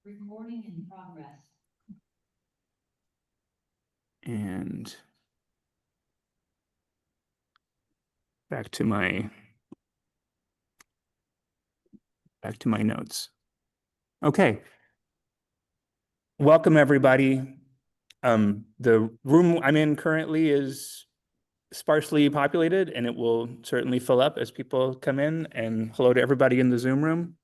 Recording in progress. And back to my notes. Okay. Welcome, everybody. The room I'm in currently is sparsely populated, and it will certainly fill up as people come in. And hello to everybody in the Zoom room.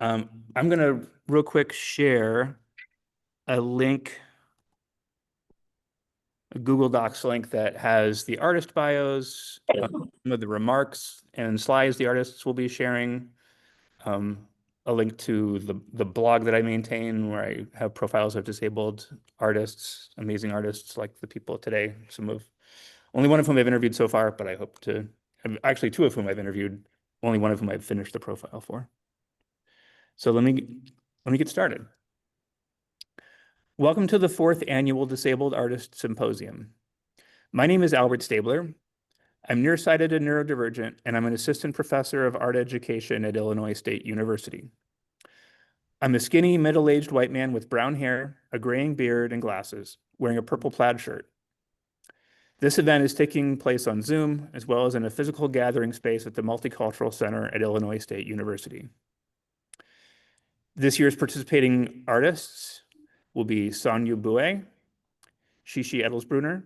I'm going to real quick share a link, a Google Docs link that has the artist bios, some of the remarks and slides the artists will be sharing, a link to the blog that I maintain where I have profiles of disabled artists, amazing artists like the people today, only one of whom I've interviewed so far, but I hope to, actually two of whom I've interviewed, only one of whom I've finished the profile for. So let me get started. Welcome to the 4th Annual Disabled Artist Symposium. My name is Bert Stabler. I'm nearsighted and neurodivergent, and I'm an assistant professor of art education at Illinois State University. I'm a skinny, middle-aged white man with brown hair, a graying beard, and glasses, wearing a purple plaid shirt. This event is taking place on Zoom, as well as in a physical gathering space at the Multicultural Center at Illinois State University. This year's participating artists will be Sonia Boué, Xixi Edelsbrunner,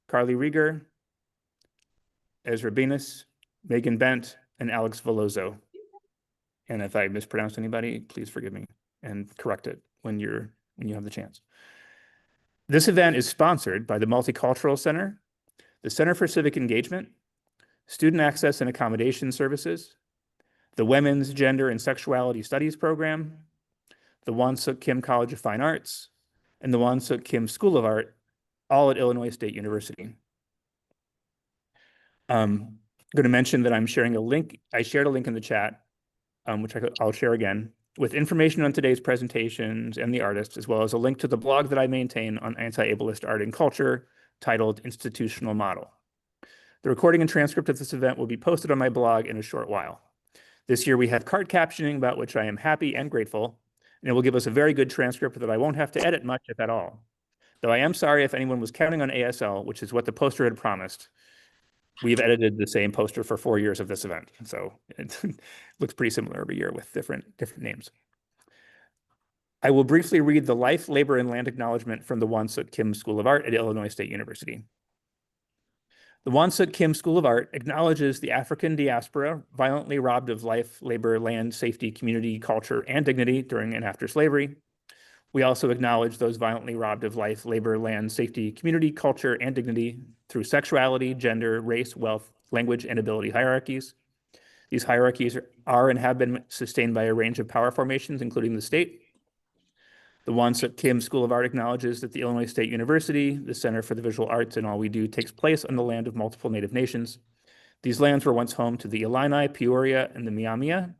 Carly Riegger, Ezra Benus, Megan Bent, and Alx Velozo. And if I mispronounced anybody, please forgive me and correct it when you have the chance. This event is sponsored by the Multicultural Center, the Center for Civic Engagement, Student Access and Accommodation Services, the Women's Gender and Sexuality Studies Program, the Won-Suk Kim College of Fine Arts, and the Won-Suk Kim School of Art, all at Illinois State University. I'm going to mention that I'm sharing a link. I shared a link in the chat, which I'll share again, with information on today's presentations and the artists, as well as a link to the blog that I maintain on anti-ableist art and culture titled Institutional Model. The recording and transcript of this event will be posted on my blog in a short while. This year we have card captioning, about which I am happy and grateful, and it will give us a very good transcript that I won't have to edit much, if at all. Though I am sorry if anyone was counting on ASL, which is what the poster had promised. We've edited the same poster for 4 years of this event, so it looks pretty similar every year with different names. I will briefly read the Life, Labor, and Land Acknowledgement from the Won-Suk Kim School of Art at Illinois State University. The Won-Suk Kim School of Art acknowledges the African diaspora violently robbed of life, labor, land, safety, community, culture, and dignity during and after slavery. We also acknowledge those violently robbed of life, labor, land, safety, community, culture, and dignity through sexuality, gender, race, wealth, language, and ability hierarchies. These hierarchies are and have been sustained by a range of power formations, including the state. The Won-Suk Kim School of Art acknowledges that the Illinois State University, the Center for the Visual Arts, and all we do takes place on the land of multiple Native nations. These lands were once home to the Illini, Peoria, and the Miamia,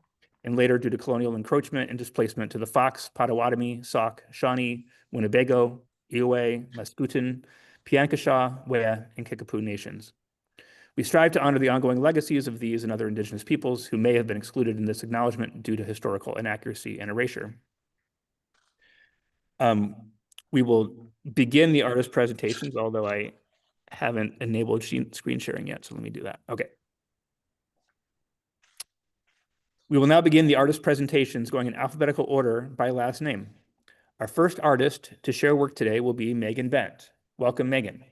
and later, due to colonial encroachment and displacement, to the Fox, Potawatomi, Sauk, Shawnee, Winnebago, Eowe, Mascoutin, Piankashaw, Wea, and Kickapoo nations. We strive to honor the ongoing legacies of these and other Indigenous peoples who may have been excluded in this acknowledgement due to historical inaccuracy and erasure. We will begin the artist presentations, although I haven't enabled screen sharing yet, so let me do that. Okay. We will now begin the artist presentations going in alphabetical order by last name. Our first artist to share work today will be Megan Bent. Welcome, Megan.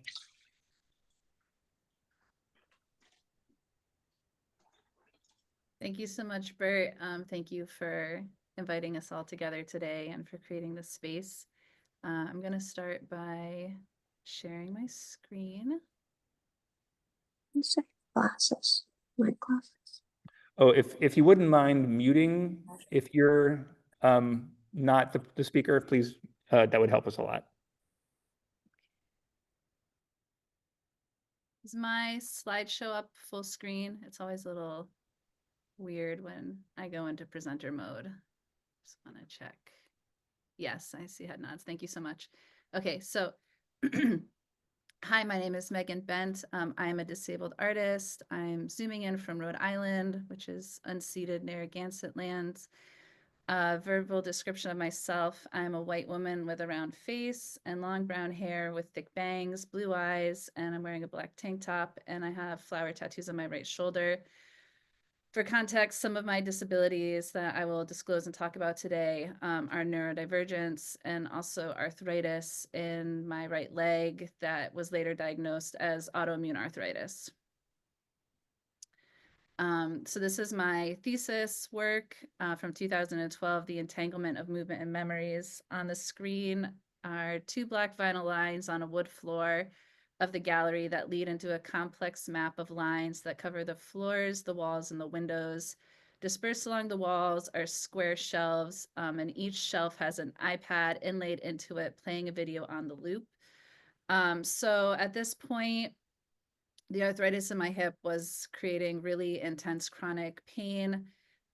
Thank you so much, Bert. Thank you for inviting us all together today and for creating this space. I'm going to start by sharing my screen. Glasses, my glasses. Oh, if you wouldn't mind muting, if you're not the speaker, please, that would help us a lot. Is my slideshow up full screen? It's always a little weird when I go into presenter mode. Just want to check. Yes, I see head nods. Thank you so much. Okay, so hi, my name is Megan Bent. I am a disabled artist. I'm zooming in from Rhode Island, which is unceded Narragansett lands. Verbal description of myself. I'm a white woman with a round face and long brown hair with thick bangs, blue eyes, and I'm wearing a black tank top, and I have flower tattoos on my right shoulder. For context, some of my disabilities that I will disclose and talk about today are neurodivergence and also arthritis in my right leg that was later diagnosed as autoimmune arthritis. So this is my thesis work from 2012, The Entanglement of Movement and Memories. On the screen are 2 black vinyl lines on a wood floor of the gallery that lead into a complex map of lines that cover the floors, the walls, and the windows. Dispersed along the walls are square shelves, and each shelf has an iPad inlaid into it, playing a video on the loop. So at this point, the arthritis in my hip was creating really intense chronic pain.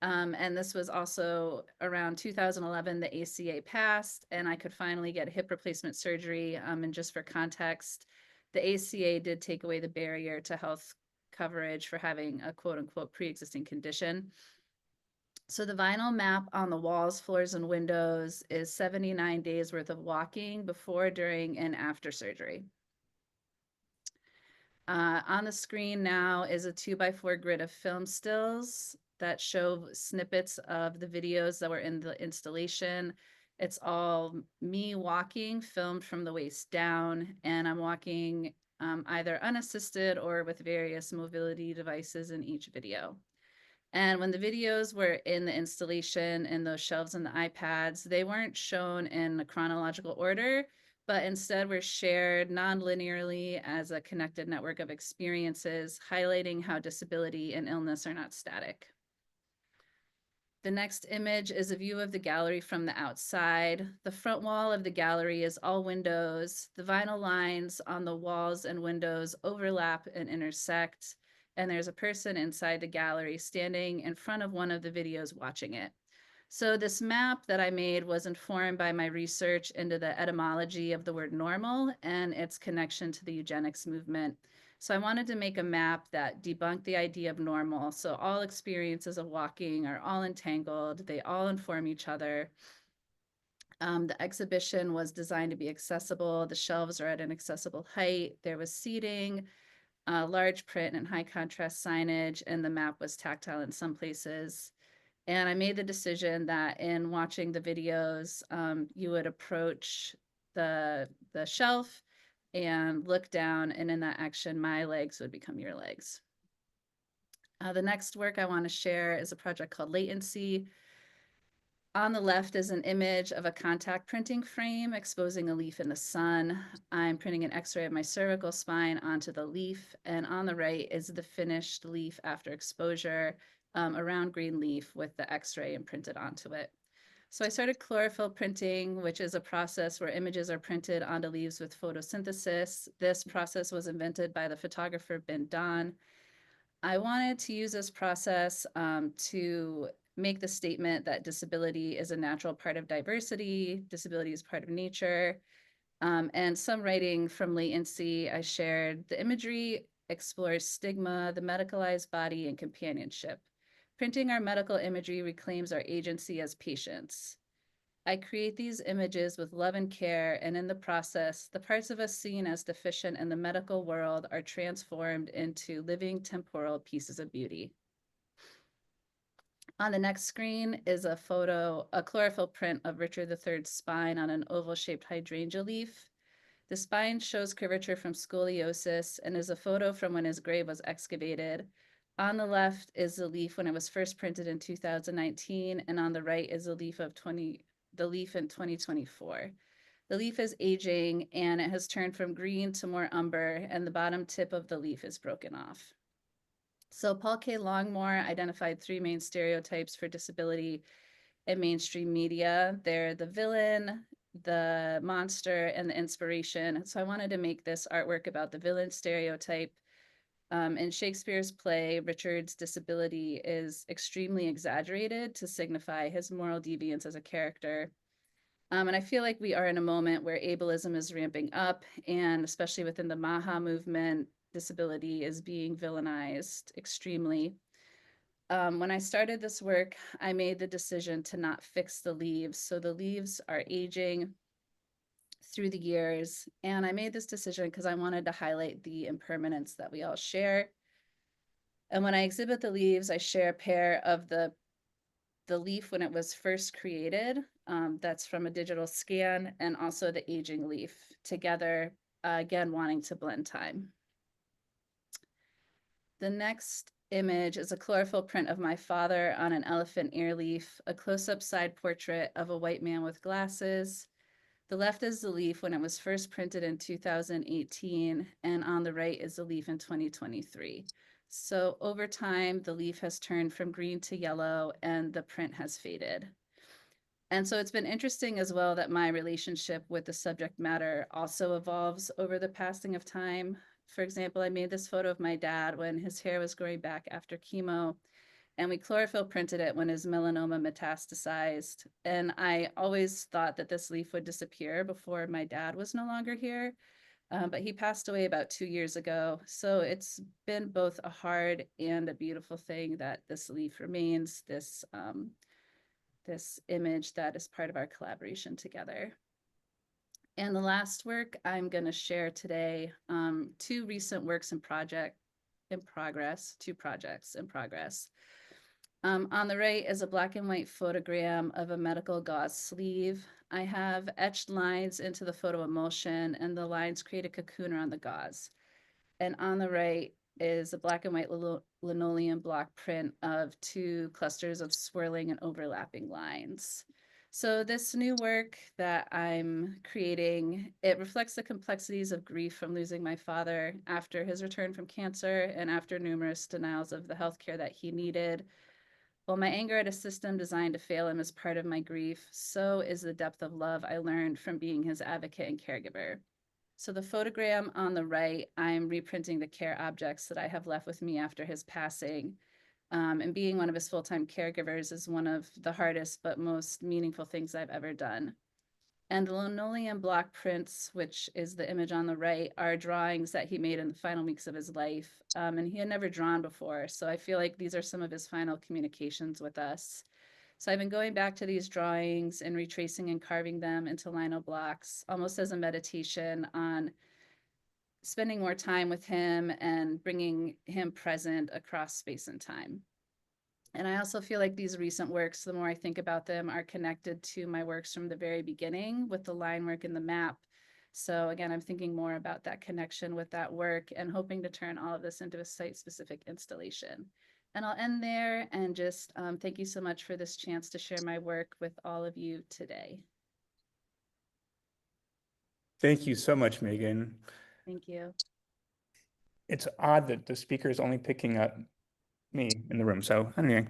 And this was also around 2011, the ACA passed, and I could finally get hip replacement surgery. And just for context, the ACA did take away the barrier to health coverage for having a quote unquote pre-existing condition. So the vinyl map on the walls, floors, and windows is 79 days worth of walking before, during, and after surgery. On the screen now is a 2x4 grid of film stills that show snippets of the videos that were in the installation. It's all me walking, filmed from the waist down, and I'm walking either unassisted or with various mobility devices in each video. And when the videos were in the installation and those shelves and the iPads, they weren't shown in a chronological order, but instead were shared non-linearly as a connected network of experiences, highlighting how disability and illness are not static. The next image is a view of the gallery from the outside. The front wall of the gallery is all windows. The vinyl lines on the walls and windows overlap and intersect, and there's a person inside the gallery standing in front of one of the videos watching it. So this map that I made was informed by my research into the etymology of the word normal and its connection to the eugenics movement. So I wanted to make a map that debunked the idea of normal. So all experiences of walking are all entangled. They all inform each other. The exhibition was designed to be accessible. The shelves are at an accessible height. There was seating, large print and high contrast signage, and the map was tactile in some places. And I made the decision that in watching the videos, you would approach the shelf and look down, and in that action, my legs would become your legs. The next work I want to share is a project called Latency. On the left is an image of a contact printing frame exposing a leaf in the sun. I'm printing an X-ray of my cervical spine onto the leaf, and on the right is the finished leaf after exposure, a round green leaf with the X-ray imprinted onto it. So I started chlorophyll printing, which is a process where images are printed onto leaves with photosynthesis. This process was invented by the photographer Ben Don. I wanted to use this process to make the statement that disability is a natural part of diversity, disability is part of nature. And some writing from Latency I shared. The imagery explores stigma, the medicalized body, and companionship. Printing our medical imagery reclaims our agency as patients. I create these images with love and care, and in the process, the parts of us seen as deficient in the medical world are transformed into living temporal pieces of beauty. On the next screen is a photo, a chlorophyll print of Richard III's spine on an oval-shaped hydrangea leaf. The spine shows curvature from scoliosis and is a photo from when his grave was excavated. On the left is the leaf when it was first printed in 2019, and on the right is a leaf of the leaf in 2024. The leaf is aging and it has turned from green to more umber, and the bottom tip of the leaf is broken off. So Paul K. Longmore identified 3 main stereotypes for disability in mainstream media. They're the villain, the monster, and the inspiration. So I wanted to make this artwork about the villain stereotype. In Shakespeare's play, Richard's disability is extremely exaggerated to signify his moral deviance as a character. And I feel like we are in a moment where ableism is ramping up, and especially within the MAHA movement, disability is being villainized extremely. when I started this work, I made the decision to not fix the leaves. So the leaves are aging through the years. And I made this decision because I wanted to highlight the impermanence that we all share. And when I exhibit the leaves, I share a pair of the leaf when it was first created. That's from a digital scan, and also the aging leaf together, again, wanting to blend time. The next image is a chlorophyll print of my father on an elephant ear leaf, a close-up side portrait of a white man with glasses. The left is the leaf when it was first printed in 2018, and on the right is the leaf in 2023. So over time, the leaf has turned from green to yellow and the print has faded. And so it's been interesting as well that my relationship with the subject matter also evolves over the passing of time. For example, I made this photo of my dad when his hair was growing back after chemo, and we chlorophyll printed it when his melanoma metastasized. And I always thought that this leaf would disappear before my dad was no longer here. But he passed away about 2 years ago. So it's been both a hard and a beautiful thing that this leaf remains, this image that is part of our collaboration together. And the last work I'm going to share today, two recent works in progress. On the right is a black and white photogram of a medical gauze sleeve. I have etched lines into the photo emulsion, and the lines create a cocoon around the gauze. And on the right is a black and white linoleum block print of two clusters of swirling and overlapping lines. So this new work that I'm creating, it reflects the complexities of grief from losing my father after his return from cancer and after numerous denials of the healthcare that he needed. While my anger at a system designed to fail him is part of my grief, so is the depth of love I learned from being his advocate and caregiver. So the photogram on the right, I'm reprinting the care objects that I have left with me after his passing. And being one of his full-time caregivers is one of the hardest but most meaningful things I've ever done. And the linoleum block prints, which is the image on the right, are drawings that he made in the final weeks of his life. And he had never drawn before. So I feel like these are some of his final communications with us. So I've been going back to these drawings and retracing and carving them into lino blocks, almost as a meditation on spending more time with him and bringing him present across space and time. And I also feel like these recent works, the more I think about them, are connected to my works from the very beginning with the line work and the map. So again, I'm thinking more about that connection with that work and hoping to turn all of this into a site-specific installation. And I'll end there and just thank you so much for this chance to share my work with all of you today. Thank you so much, Megan. Thank you. It's odd that the speaker is only picking up me in the room. So anyway,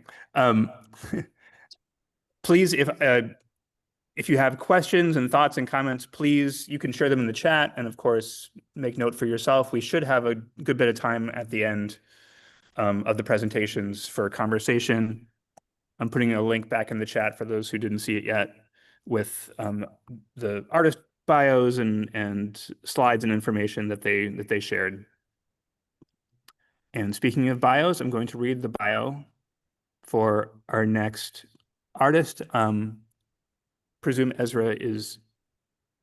please, if you have questions and thoughts and comments, please, you can share them in the chat. And of course, make note for yourself. We should have a good bit of time at the end of the presentations for conversation. I'm putting a link back in the chat for those who didn't see it yet with the artist bios and slides and information that they shared. And speaking of bios, I'm going to read the bio for our next artist. Presume Ezra is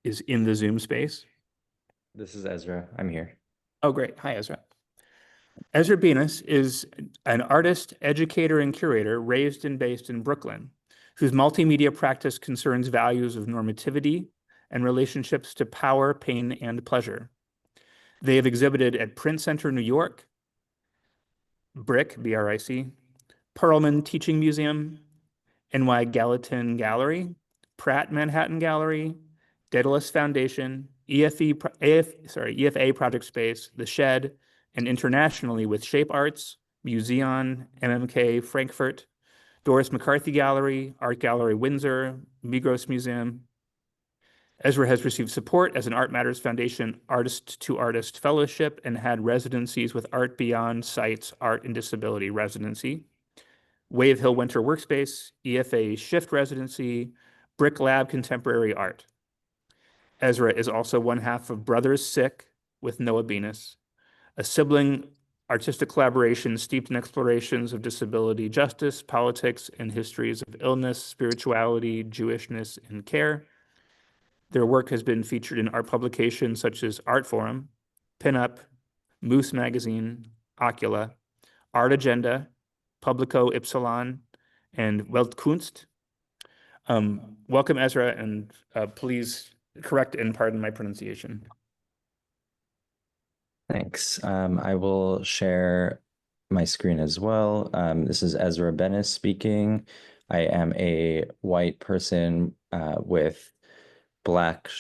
in the Zoom space. This is Ezra. I'm here. Oh, great. Hi, Ezra. Ezra Benus is an artist, educator, and curator raised and based in Brooklyn, whose multimedia practice concerns values of normativity and relationships to power, pain, and pleasure. They have exhibited at Print Center, New York, BRIC, B-R-I-C, Perelman Teaching Museum, NY Gallatin Gallery, Pratt Manhattan Gallery, Daedalus Foundation, EFA Project Space, The Shed, and internationally with Shape Arts, Museon, MMK Frankfurt, Doris McCarthy Gallery, Art Gallery Windsor, Migros Museum. Ezra has received support as an Art Matters Foundation Artist to Artist Fellowship and had residencies with Art Beyond Sites Art and Disability Residency, Wave Hill Winter Workspace, EFA Shift Residency, Brick Lab Contemporary Art. Ezra is also one half of Brothers Sick with Noah Benus, a sibling artistic collaborations steeped in explorations of disability justice, politics, and histories of illness, spirituality, Jewishness, and care. Their work has been featured in art publications such as Art Forum, Pinup, Moose Magazine, Ocula, Art Agenda, Publico Ypsilon, and Weltkunst. Welcome, Ezra, and please correct and pardon my pronunciation. Thanks. I will share my screen as well. This is Ezra Benus speaking. I am a white person with black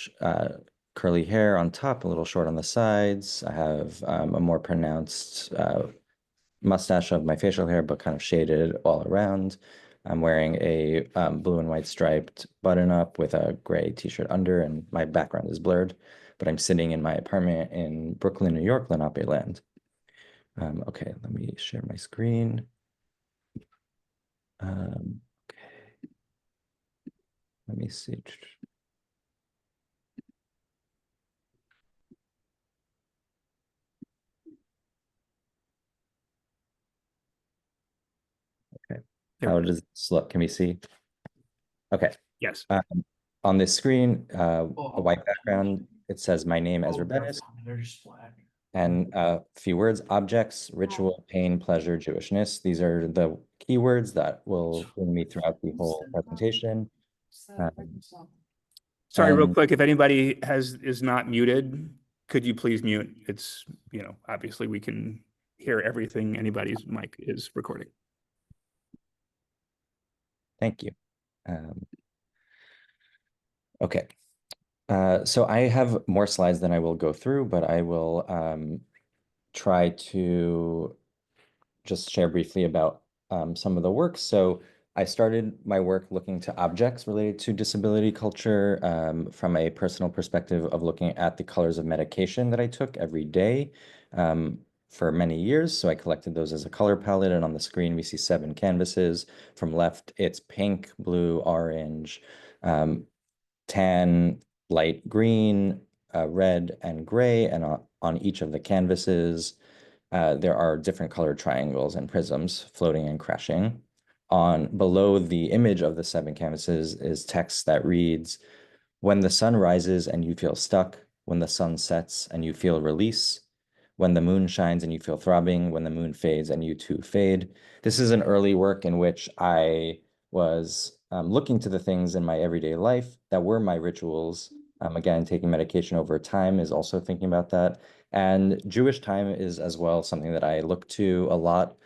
curly hair on top, a little short on the sides. I have a more pronounced mustache of my facial hair, but kind of shaded all around. I'm wearing a blue and white striped button-up with a gray t-shirt under, and my background is blurred, but I'm sitting in my apartment in Brooklyn, New York, Lenape Land. Okay, let me share my screen. Okay, let me see. Okay, how does this look? Can we see? Okay. Yes. On this screen, a white background, it says my name, Ezra Benus, and a few words: objects, ritual, pain, pleasure, Jewishness. These are the keywords that will bring me throughout the whole presentation. Sorry, real quick, if anybody is not muted, could you please mute? It's, obviously we can hear everything anybody's mic is recording. Thank you. Okay. So I have more slides than I will go through, but I will try to just share briefly about some of the work. So I started my work looking to objects related to disability culture from a personal perspective of looking at the colors of medication that I took every day for many years. So I collected those as a color palette, and on the screen we see 7 canvases. From left, it's pink, blue, orange, tan, light green, red, and gray. And on each of the canvases, there are different colored triangles and prisms floating and crashing. Below the image of the 7 canvases is text that reads, "When the sun rises and you feel stuck, when the sun sets and you feel release, when the moon shines and you feel throbbing, when the moon fades and you too fade." This is an early work in which I was looking to the things in my everyday life that were my rituals. Again, taking medication over time is also thinking about that. And Jewish time is as well something that I look to a lot.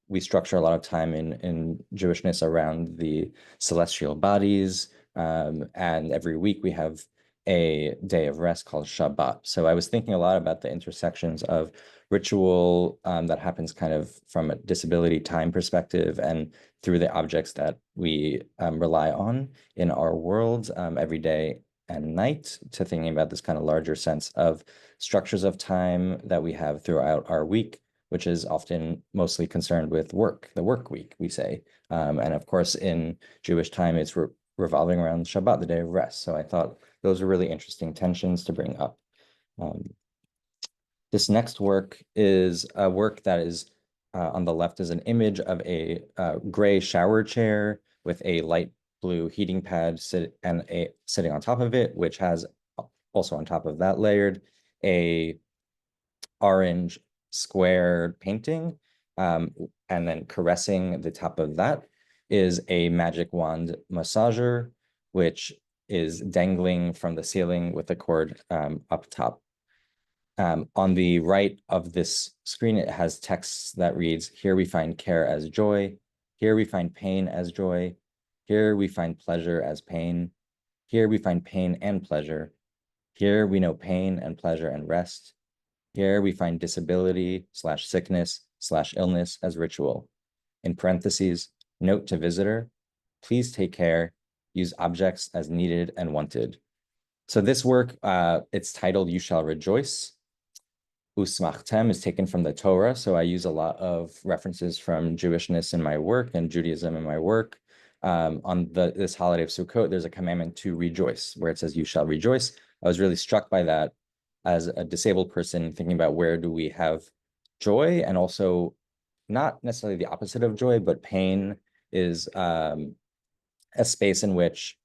We structure a lot of time in Jewishness around the celestial bodies. And every week we have a day of rest called Shabbat. So I was thinking a lot about the intersections of ritual that happens kind of from a disability time perspective and through the objects that we rely on in our world every day and night, to thinking about this kind of larger sense of structures of time that we have throughout our week, which is often mostly concerned with work, the work week, we say. And of course, in Jewish time, it's revolving around Shabbat, the day of rest. So I thought those were really interesting tensions to bring up. This next work is a work that is on the left is an image of a gray shower chair with a light blue heating pad sitting on top of it, which has also on top of that layered a orange square painting. And then caressing the top of that is a magic wand massager, which is dangling from the ceiling with a cord up top. On the right of this screen, it has text that reads, "Here we find care as joy. Here we find pain as joy. Here we find pleasure as pain. Here we find pain and pleasure. Here we know pain and pleasure and rest. Here we find disability/sickness/illness as ritual. In parentheses, note to visitor, please take care. Use objects as needed and wanted." So this work, it's titled "You Shall Rejoice." Usmachtem is taken from the Torah, so I use a lot of references from Jewishness in my work and Judaism in my work. On this holiday of Sukkot, there's a commandment to rejoice, where it says, "You shall rejoice." I was really struck by that as a disabled person, thinking about where do we have joy, and also not necessarily the opposite of joy, but pain is a space in which,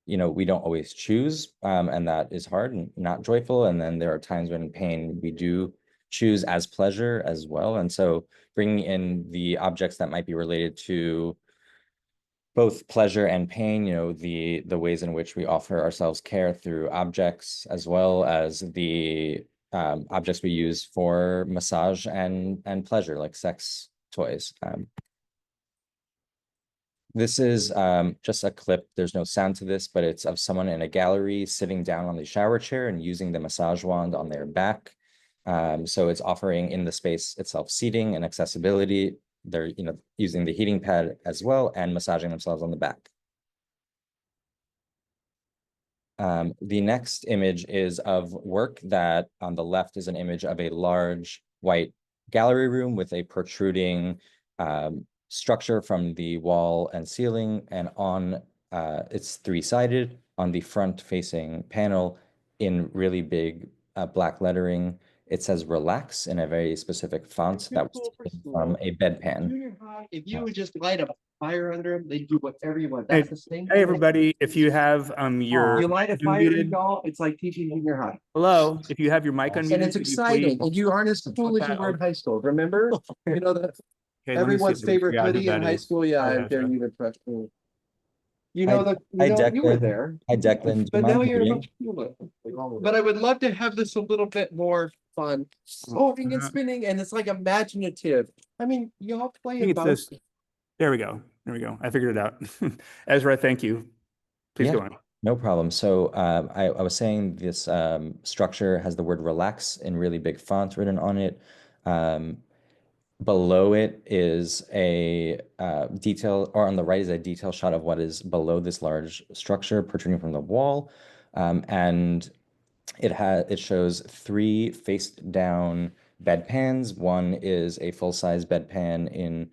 you know, we don't always choose, and that is hard and not joyful. And then there are times when pain we do choose as pleasure as well. And so bringing in the objects that might be related to both pleasure and pain, you know, the ways in which we offer ourselves care through objects, as well as the objects we use for massage and pleasure, like sex toys. This is just a clip. There's no sound to this, but it's of someone in a gallery sitting down on the shower chair and using the massage wand on their back. So it's offering in the space itself seating and accessibility. They're, you know, using the heating pad as well and massaging themselves on the back. The next image is of work that on the left is an image of a large white gallery room with a protruding structure from the wall and ceiling, and on it's three-sided. On the front-facing panel in really big black lettering, it says "relax" in a very specific font that was taken from a bedpan. Junior high, if you would just light a fire under them, they do whatever you want. Hey, That's the same. Hey, everybody, if you have your You light a Zoom fire, muted, y'all, it's like teaching junior high. hello, if you have your mic unmuted. And it's could you exciting, please- and you aren't as cool as you were in high school, remember? You know, that Okay, let me see everyone's if there's favorite triage hoodie in that high is. school, yeah, Oh, I dare sure. you to trust me. You Hi- know that, hi, you know, you were Declan. there. Hi, Declan. Do you But now mind you're reading? But I would love to have this a little bit more fun, moving and Uh, spinning, and it's like imaginative. I mean, y'all play I think it it's both. this. There we go. There we go. I figured it out. Ezra, thank you. Please Yeah. go on. No problem. So I was saying this structure has the word relax in really big font written on it. Below it is a detail, or on the right is a detail shot of what is below this large structure protruding from the wall. And it shows three faced down bedpans. One is a full-size bedpan in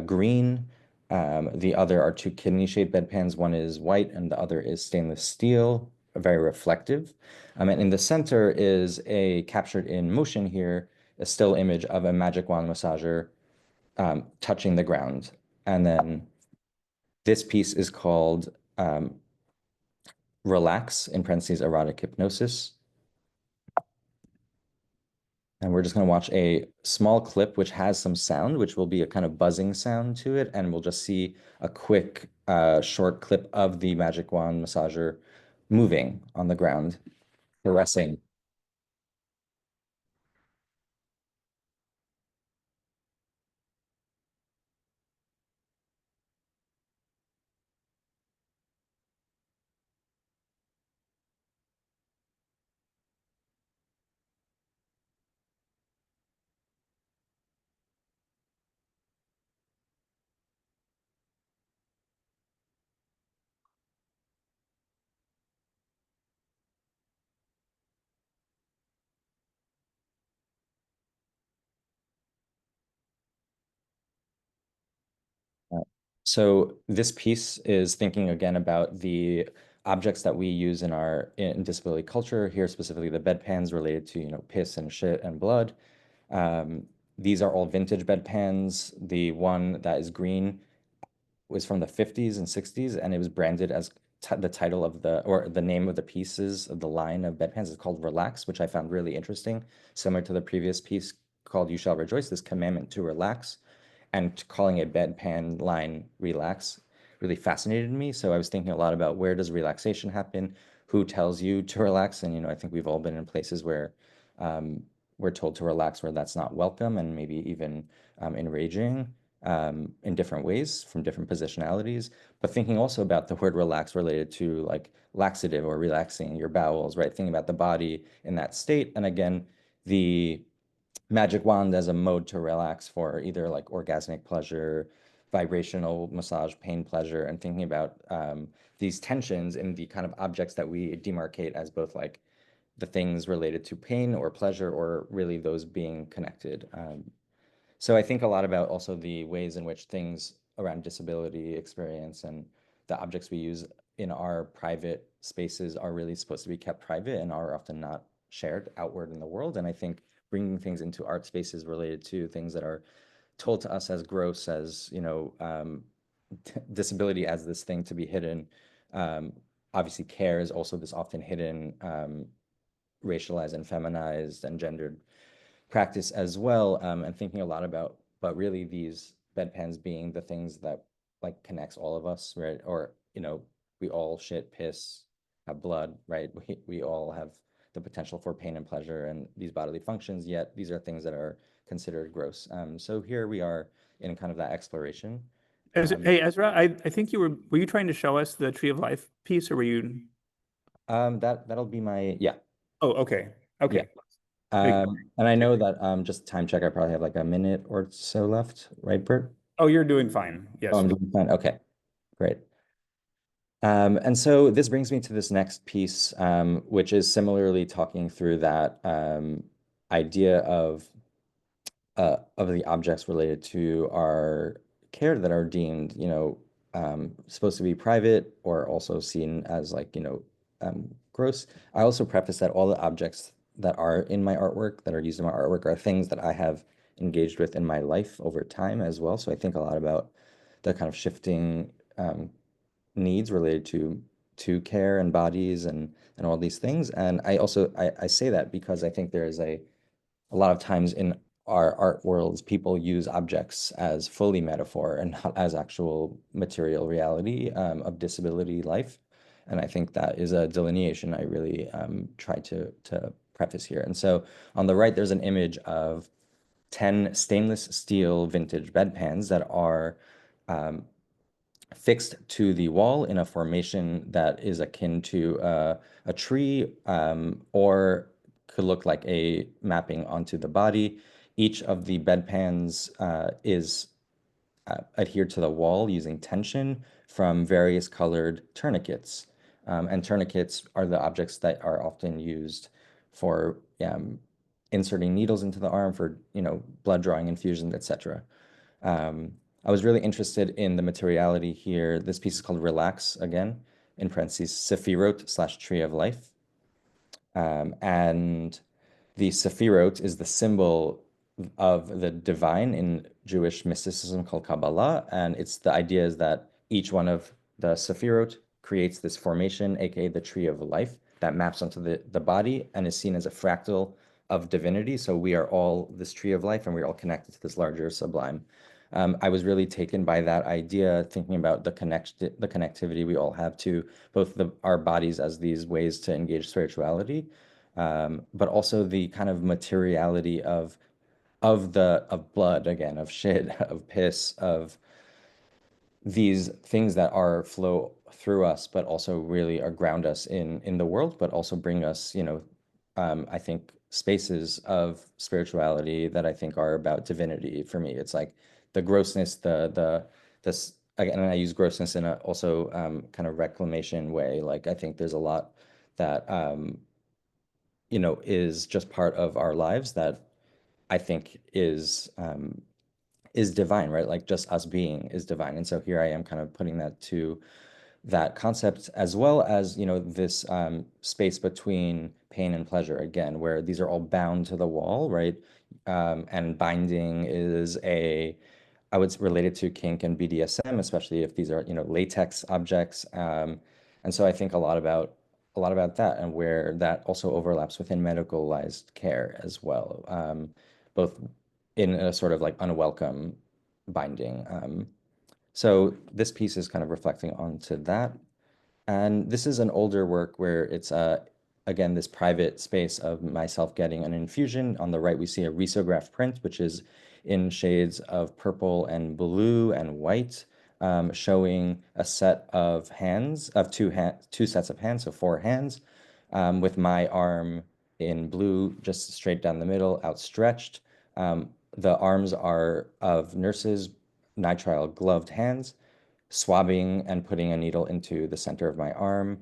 green. The other are two kidney-shaped bedpans. One is white and the other is stainless steel, very reflective. And in the center is a captured in motion here, a still image of a magic wand massager touching the ground. And then this piece is called Relax, in parentheses, erotic hypnosis. And we're just going to watch a small clip which has some sound, which will be a kind of buzzing sound to it. And we'll just see a quick short clip of the magic wand massager moving on the ground, caressing. So this piece is thinking again about the objects that we use in our disability culture, here specifically the bedpans related to, you know, piss and shit and blood. These are all vintage bedpans. The one that is green was from the 50s and 60s, and it was branded as the title of the name of the pieces of the line of bedpans is called Relax, which I found really interesting, similar to the previous piece called You Shall Rejoice, this commandment to relax. And calling a bedpan line Relax really fascinated me. So I was thinking a lot about where does relaxation happen? Who tells you to relax? And, you know, I think we've all been in places where we're told to relax where that's not welcome and maybe even enraging in different ways from different positionalities. But thinking also about the word relax related to like laxative or relaxing your bowels, right? Thinking about the body in that state. And again, the magic wand as a mode to relax for either like orgasmic pleasure, vibrational massage, pain pleasure, and thinking about these tensions in the kind of objects that we demarcate as both like the things related to pain or pleasure, or really those being connected. So I think a lot about also the ways in which things around disability experience and the objects we use in our private spaces are really supposed to be kept private and are often not shared outward in the world. And I think bringing things into art spaces related to things that are told to us as gross, as, you know, disability as this thing to be hidden. Obviously, care is also this often hidden, racialized and feminized and gendered practice as well, and thinking a lot about, but really these bedpans being the things that like connects all of us, right? Or, you know, we all shit, piss, have blood, right? We all have the potential for pain and pleasure and these bodily functions, yet these are things that are considered gross. So here we are in kind of that exploration. Hey, Ezra, I think were you trying to show us the Tree of Life piece, or were you? That'll be my, yeah. Oh, okay. Okay. And I know that just time check, I probably have like a minute or so left, right, Bert? Oh, you're doing fine. Yes. Oh, I'm doing fine. Okay, great. And so this brings me to this next piece, which is similarly talking through that idea of the objects related to our care that are deemed, you know, supposed to be private or also seen as like, you know, gross. I also preface that all the objects that are in my artwork, that are used in my artwork, are things that I have engaged with in my life over time as well. So I think a lot about the kind of shifting needs related to care and bodies and all these things. And I also I say that because I think there is a lot of times in our art worlds, people use objects as fully metaphor and not as actual material reality of disability life. And I think that is a delineation I really try to preface here. And so on the right, there's an image of 10 stainless steel vintage bedpans that are fixed to the wall in a formation that is akin to a tree or could look like a mapping onto the body. Each of the bedpans is adhered to the wall using tension from various colored tourniquets. And tourniquets are the objects that are often used for inserting needles into the arm for, you know, blood drawing infusions, etc. I was really interested in the materiality here. This piece is called Relax, again, in parentheses, Sephirot / Tree of Life. And the Sephirot is the symbol of the divine in Jewish mysticism called Kabbalah. And it's the idea is that each one of the Sephirot creates this formation, aka the Tree of Life, that maps onto the body and is seen as a fractal of divinity. So we are all this Tree of Life and we're all connected to this larger sublime. I was really taken by that idea, thinking about the connectivity we all have to both our bodies as these ways to engage spirituality, but also the kind of materiality of blood, again, of shit, of piss, of these things that are flow through us, but also really are ground us in the world, but also bring us, you know, I think spaces of spirituality that I think are about divinity for me. It's like the grossness, this again, and I use grossness in a also kind of reclamation way. Like I think there's a lot that you know, is just part of our lives that I think is divine, right? Like just us being is divine. And so here I am kind of putting that to that concept, as well as, you know, this space between pain and pleasure, again, where these are all bound to the wall, right? And binding is I would relate it to kink and BDSM, especially if these are, you know, latex objects. And so I think a lot about that, and where that also overlaps within medicalized care as well, both in a sort of like unwelcome binding. So this piece is kind of reflecting onto that. And this is an older work where it's, again, this private space of myself getting an infusion. On the right, we see a risograph print, which is in shades of purple and blue and white, showing a set of hands, of two sets of hands, so 4 hands, with my arm in blue, just straight down the middle, outstretched. The arms are of nurses, nitrile gloved hands, swabbing and putting a needle into the center of my arm.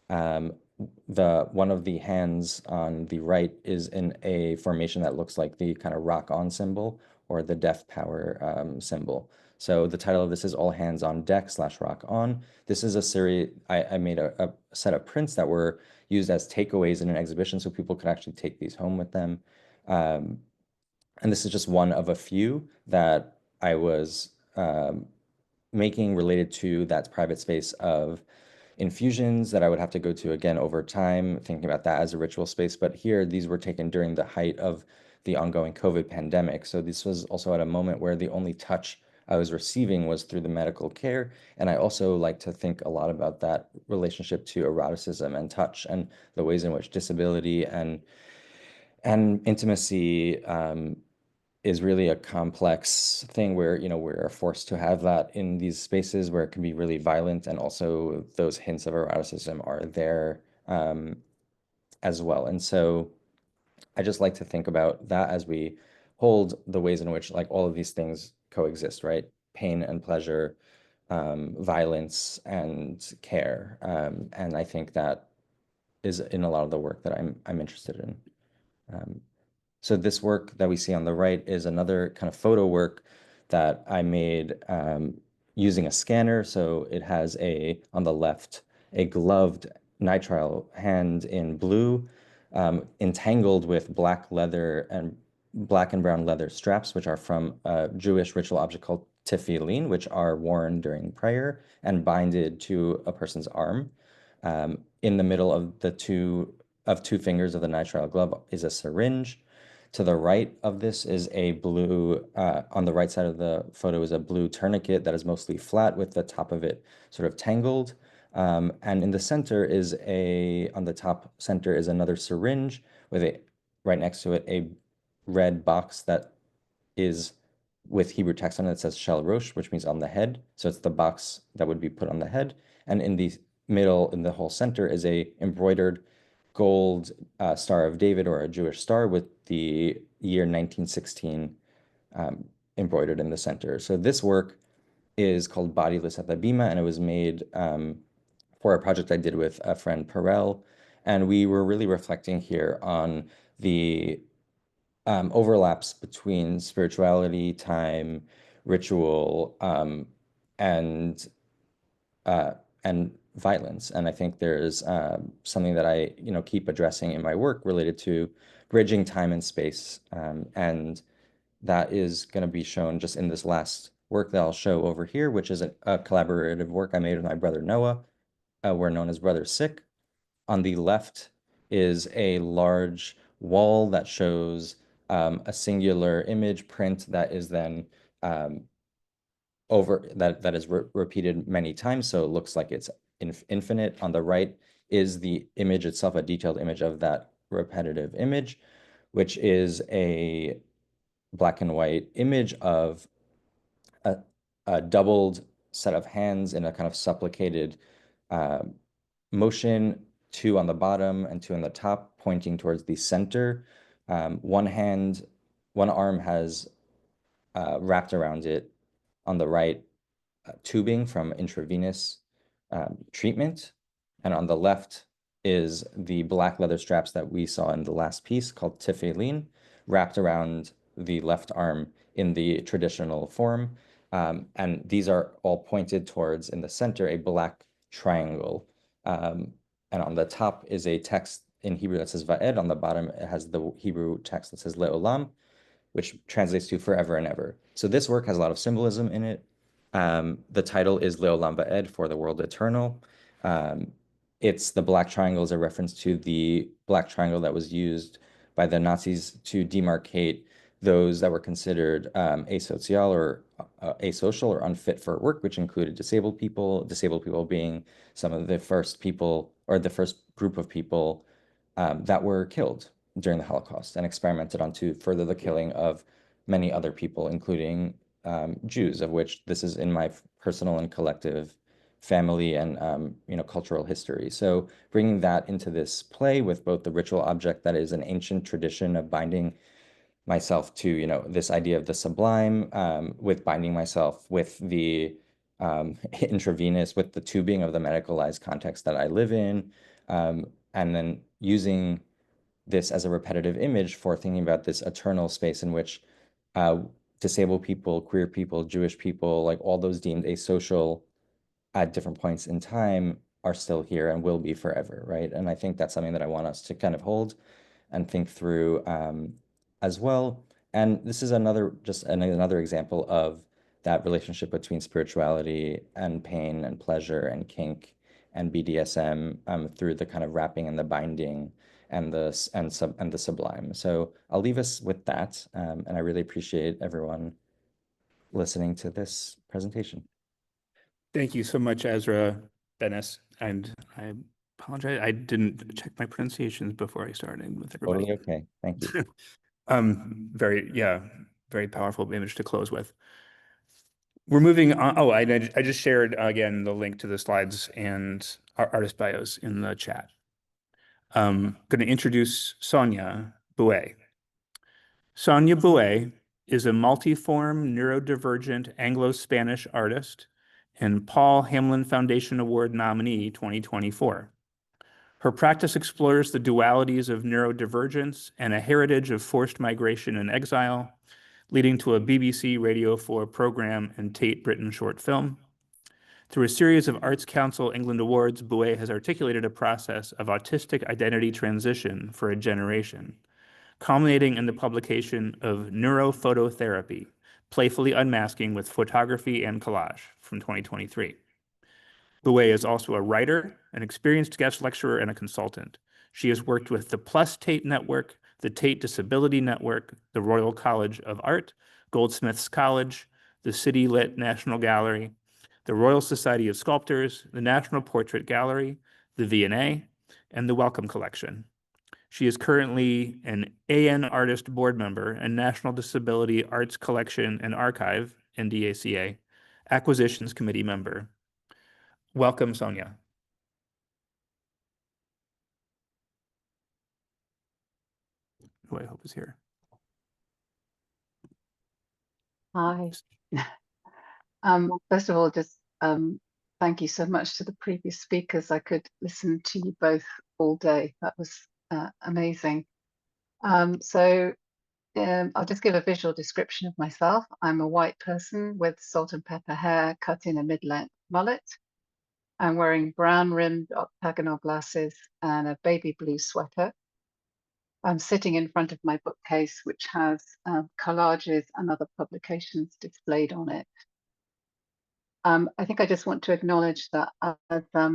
One of the hands on the right is in a formation that looks like the kind of rock on symbol or the Def Power symbol. So the title of this is All Hands on Deck / Rock On. This is a series, I made a set of prints that were used as takeaways in an exhibition so people could actually take these home with them. And this is just one of a few that I was making related to that private space of infusions that I would have to go to again over time, thinking about that as a ritual space. But here, these were taken during the height of the ongoing COVID pandemic. So this was also at a moment where the only touch I was receiving was through the medical care. And I also like to think a lot about that relationship to eroticism and touch and the ways in which disability and intimacy is really a complex thing where, we're forced to have that in these spaces where it can be really violent, and also those hints of eroticism are there as well. And so I just like to think about that as we hold the ways in which like all of these things coexist, right? Pain and pleasure, violence and care. And I think that is in a lot of the work that I'm interested in. So this work that we see on the right is another kind of photo work that I made using a scanner. So it has on the left, a gloved nitrile hand in blue, entangled with black and brown leather straps, which are from a Jewish ritual object called tefillin, which are worn during prayer and binded to a person's arm. In the middle of two fingers of the nitrile glove is a syringe. To the right of this is a blue, on the right side of the photo is a blue tourniquet that is mostly flat with the top of it sort of tangled. And in the center on the top center is another syringe with right next to it, a red box that is with Hebrew text on it that says Shel Rosh, which means on the head. So it's the box that would be put on the head. And in the middle, in the whole center, is a embroidered gold Star of David, or a Jewish star, with the year 1916 embroidered in the center. So this work is called Bodiless at the Bima, and it was made for a project I did with a friend, Perel. And we were really reflecting here on the overlaps between spirituality, time, ritual, and violence. And I think there's something that I keep addressing in my work related to bridging time and space. And that is going to be shown just in this last work that I'll show over here, which is a collaborative work I made with my brother Noah. We're known as Brother Sick. On the left is a large wall that shows a singular image print that is then that is repeated many times, so it looks like it's infinite. On the right is the image itself, a detailed image of that repetitive image, which is a black and white image of a doubled set of hands in a kind of supplicated motion, two on the bottom and two on the top, pointing towards the center. One arm has wrapped around it on the right tubing from intravenous treatment. And on the left is the black leather straps that we saw in the last piece called tefillin, wrapped around the left arm in the traditional form. And these are all pointed towards, in the center, a black triangle. And on the top is a text in Hebrew that says va'ed. On the bottom, it has the Hebrew text that says le'olam, which translates to forever and ever. So this work has a lot of symbolism in it. The title is Leolam Va'ed, for the world eternal. It's the black triangle is a reference to the black triangle that was used by the Nazis to demarcate those that were considered asocial or asocial or unfit for work, which included disabled people being some of the first people, or the first group of people that were killed during the Holocaust and experimented on to further the killing of many other people, including Jews, of which this is in my personal and collective family and cultural history. So bringing that into this play with both the ritual object that is an ancient tradition of binding myself to this idea of the sublime, with binding myself with the intravenous, with the tubing of the medicalized context that I live in, and then using this as a repetitive image for thinking about this eternal space in which disabled people, queer people, Jewish people, like all those deemed asocial at different points in time, are still here and will be forever, right? And I think that's something that I want us to kind of hold and think through as well. And this is another example of that relationship between spirituality and pain and pleasure and kink and BDSM through the kind of wrapping and the binding and the sublime. So I'll leave us with that, and I really appreciate everyone listening to this presentation. Thank you so much, Ezra Benus. And I apologize, I didn't check my pronunciations before I started with everybody. Totally okay. Thank you. Very powerful image to close with. We're moving on. Oh, I just shared again the link to the slides and our artist bios in the chat. Going to introduce Sonia Boué. Sonia Boué is a multiform neurodivergent Anglo-Spanish artist and Paul Hamlin Foundation Award nominee 2024. Her practice explores the dualities of neurodivergence and a heritage of forced migration and exile, leading to a BBC Radio 4 program and Tate Britain short film. Through a series of Arts Council England Awards, Boué has articulated a process of autistic identity transition for a generation, culminating in the publication of Neurophototherapy, Playfully Unmasking with Photography and Collage from 2023. Boué is also a writer, an experienced guest lecturer, and a consultant. She has worked with the Plus Tate Network, the Tate Disability Network, the Royal College of Art, Goldsmiths College, the City Lit National Gallery, the Royal Society of Sculptors, the National Portrait Gallery, the V&A, and the Wellcome Collection. She is currently an AN Artist Board Member and National Disability Arts Collection and Archive, NDACA, Acquisitions Committee Member. Welcome, Sonia. Who I hope is here. Hi. First of all, just thank you so much to the previous speakers. I could listen to you both all day. That was amazing. I'll just give a visual description of myself. I'm a white person with salt and pepper hair cut in a mid-length mullet. I'm wearing brown-rimmed octagonal glasses and a baby blue sweater. I'm sitting in front of my bookcase, which has collages and other publications displayed on it. I think I just want to acknowledge that as a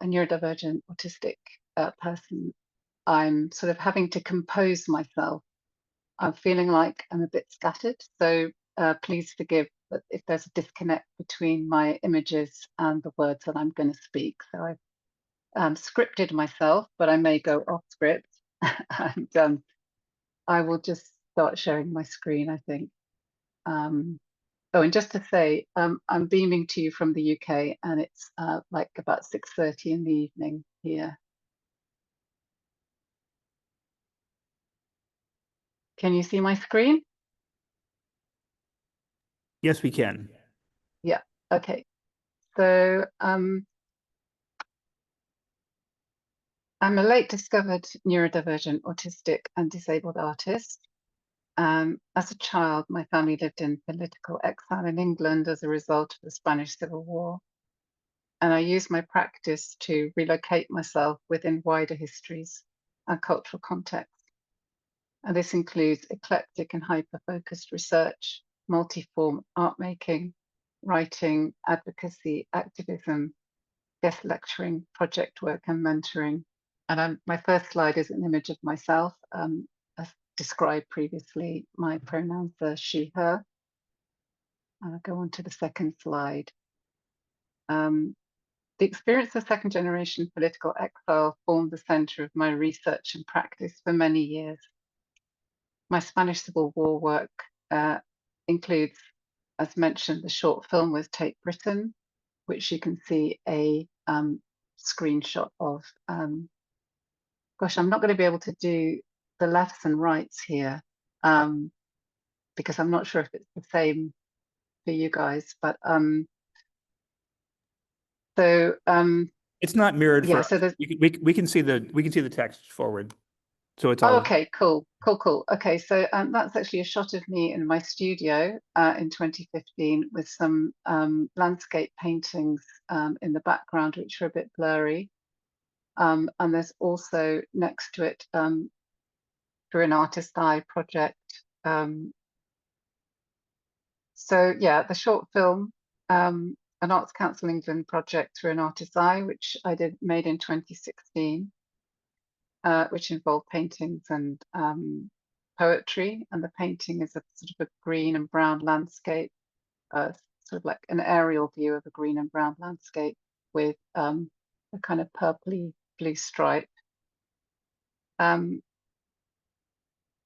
neurodivergent autistic person, I'm sort of having to compose myself. I'm feeling like I'm a bit scattered, so please forgive if there's a disconnect between my images and the words that I'm going to speak. So I've scripted myself, but I may go off script. And I will just start sharing my screen, I think. Oh, and just to say, I'm beaming to you from the UK, and it's like about 6:30 in the evening here. Can you see my screen? Yes, we can. Yeah, okay. So I'm a late discovered neurodivergent, autistic, and disabled artist. As a child, my family lived in political exile in England as a result of the Spanish Civil War. And I used my practice to relocate myself within wider histories and cultural contexts. And this includes eclectic and hyper-focused research, multi-form art making, writing, advocacy, activism, guest lecturing, project work, and mentoring. And my first slide is an image of myself. As described previously, my pronouns are she, her. And I'll go on to the second slide. The experience of second generation political exile formed the center of my research and practice for many years. My Spanish Civil War work includes, as mentioned, the short film with Tate Britain, which you can see a screenshot of. Gosh, I'm not going to be able to do the lefts and rights here because I'm not sure if it's the same for you guys, but it's not mirrored yeah, for us. We can see the text forward. So it's all okay, cool. Okay, so that's actually a shot of me in my studio in 2015 with some landscape paintings in the background, which are a bit blurry. And there's also next to it through an Artist Eye project. So yeah, the short film, an Arts Council England project through an Artist Eye, which I made in 2016, which involved paintings and poetry. And the painting is a sort of a green and brown landscape, sort of like an aerial view of a green and brown landscape with a kind of purpley blue stripe.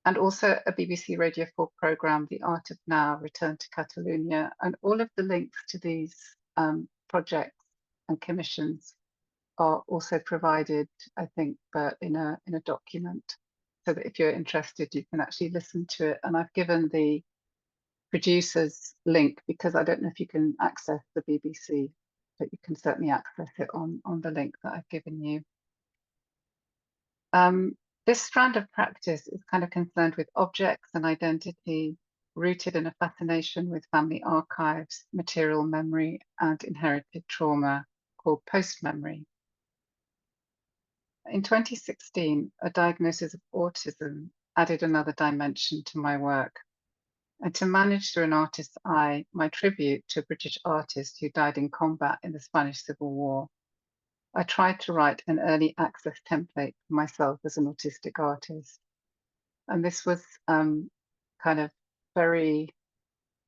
And also a BBC Radio 4 programme, The Art of Now, Return to Catalonia. And all of the links to these projects and commissions are also provided, I think, in a document, so that if you're interested, you can actually listen to it. And I've given the producers link, because I don't know if you can access the BBC, but you can certainly access it on the link that I've given you. This strand of practice is kind of concerned with objects and identity, rooted in a fascination with family archives, material memory, and inherited trauma, called post-memory. In 2016, a diagnosis of autism added another dimension to my work. And to manage through an artist's eye, my tribute to a British artist who died in combat in the Spanish Civil War, I tried to write an early access template for myself as an autistic artist. And this was kind of very,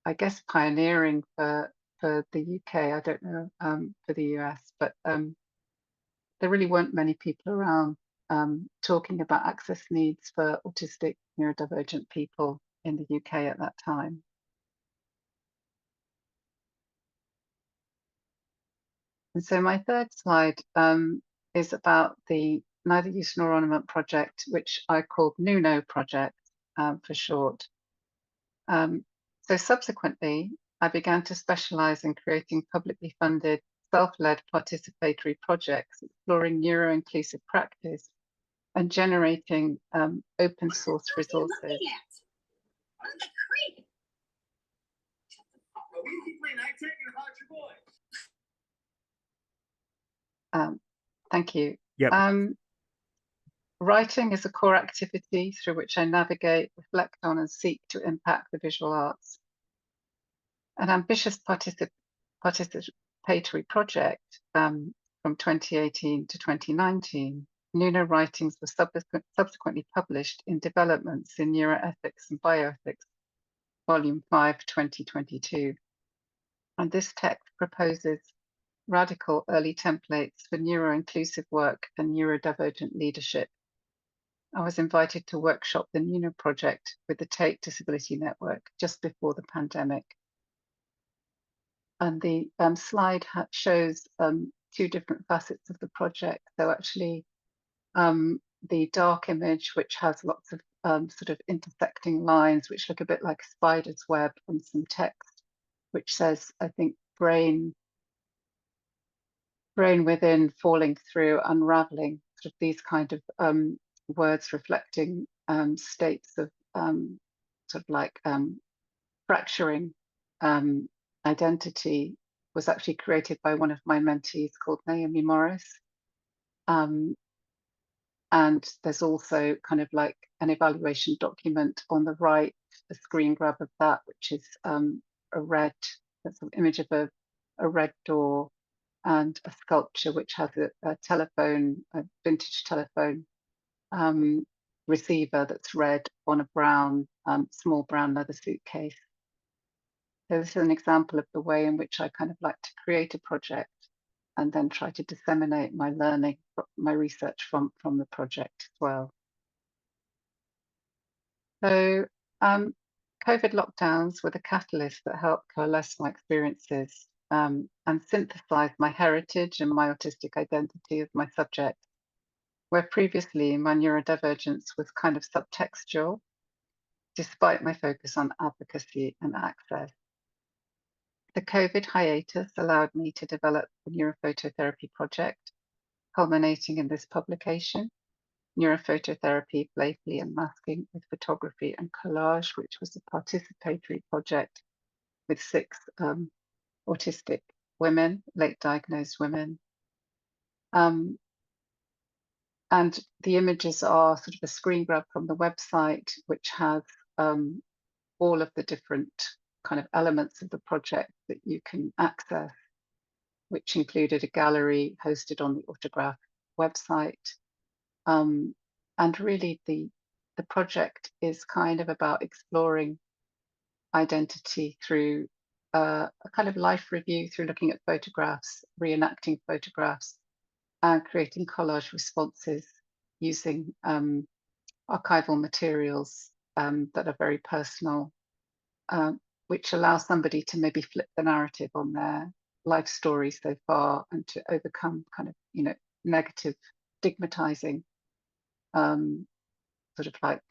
I guess, pioneering for the UK. I don't know for the US, but there really weren't many people around talking about access needs for autistic neurodivergent people in the UK at that time. And so my third slide is about the Neither Use Nor Ornament project, which I called NUNO project for short. So subsequently, I began to specialize in creating publicly funded, self-led participatory projects, exploring neuro-inclusive practice and generating open source resources. Thank you. Yep. Writing is a core activity through which I navigate, reflect on, and seek to impact the visual arts. An ambitious participatory project from 2018 to 2019, NUNO writings were subsequently published in Developments in Neuroethics and Bioethics, Volume 5, 2022. And this text proposes radical early templates for neuro-inclusive work and neurodivergent leadership. I was invited to workshop the NUNO project with the Tate Disability Network just before the pandemic. And the slide shows two different facets of the project. So actually, the dark image, which has lots of sort of intersecting lines, which look a bit like a spider's web, and some text, which says, I think, brain within, falling through, unraveling, sort of these kind of words reflecting states of sort of like fracturing identity, was actually created by one of my mentees called Naomi Morris. And there's also kind of like an evaluation document on the right, a screen grab of that, which is that's an image of a red door, and a sculpture which has a telephone, a vintage telephone receiver that's red on a brown, small brown leather suitcase. So this is an example of the way in which I kind of like to create a project and then try to disseminate my learning, my research from the project as well. So COVID lockdowns were the catalyst that helped coalesce my experiences and synthesize my heritage and my autistic identity as my subject, where previously my neurodivergence was kind of subtextual, despite my focus on advocacy and access. The COVID hiatus allowed me to develop the neurophototherapy project, culminating in this publication, Neurophototherapy, Playfully Unmasking with Photography and Collage, which was a participatory project with 6 autistic women, late diagnosed women. And And the images are sort of a screen grab from the website, which has all of the different kind of elements of the project that you can access, which included a gallery hosted on the Autograph website. And really the project is kind of about exploring identity through a kind of life review, through looking at photographs, reenacting photographs, and creating collage responses using archival materials that are very personal, which allow somebody to maybe flip the narrative on their life story so far and to overcome kind of, you know, negative stigmatizing sort of like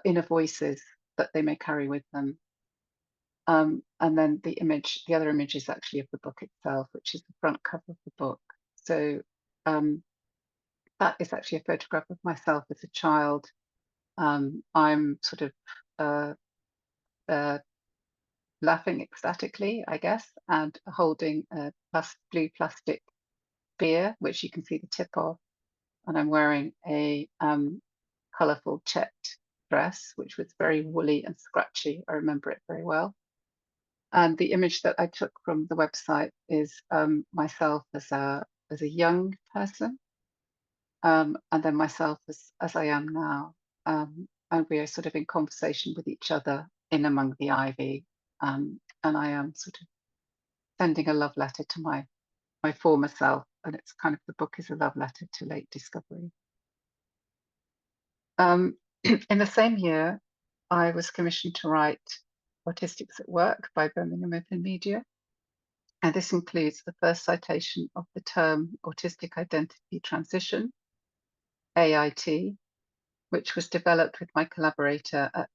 inner voices that they may carry with them. And then the other image is actually of the book itself, which is the front cover of the book. So that is actually a photograph of myself as a child. I'm sort of laughing ecstatically, I guess, and holding a blue plastic spear, which you can see the tip of. And I'm wearing a colourful checked dress, which was very woolly and scratchy. I remember it very well. And the image that I took from the website is myself as a young person, and then myself as I am now. And we are sort of in conversation with each other in among the ivy. And I am sort of sending a love letter to my former self, and it's kind of, the book is a love letter to late discovery. In the same year, I was commissioned to write Autistics at Work by Birmingham Open Media. And this includes the first citation of the term Autistic Identity Transition, AIT, which was developed with my collaborator at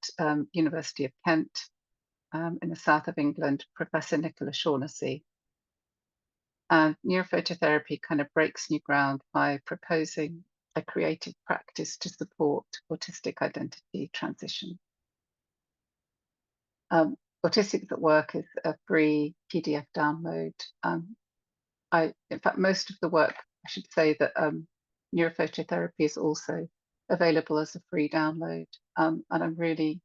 University of Kent in the south of England, Professor Nicola Shaughnessy. And neurophototherapy kind of breaks new ground by proposing a creative practice to support autistic identity transition. Autistics at Work is a free PDF download. In fact, most of the work, I should say that neurophototherapy is also available as a free download. And I'm really,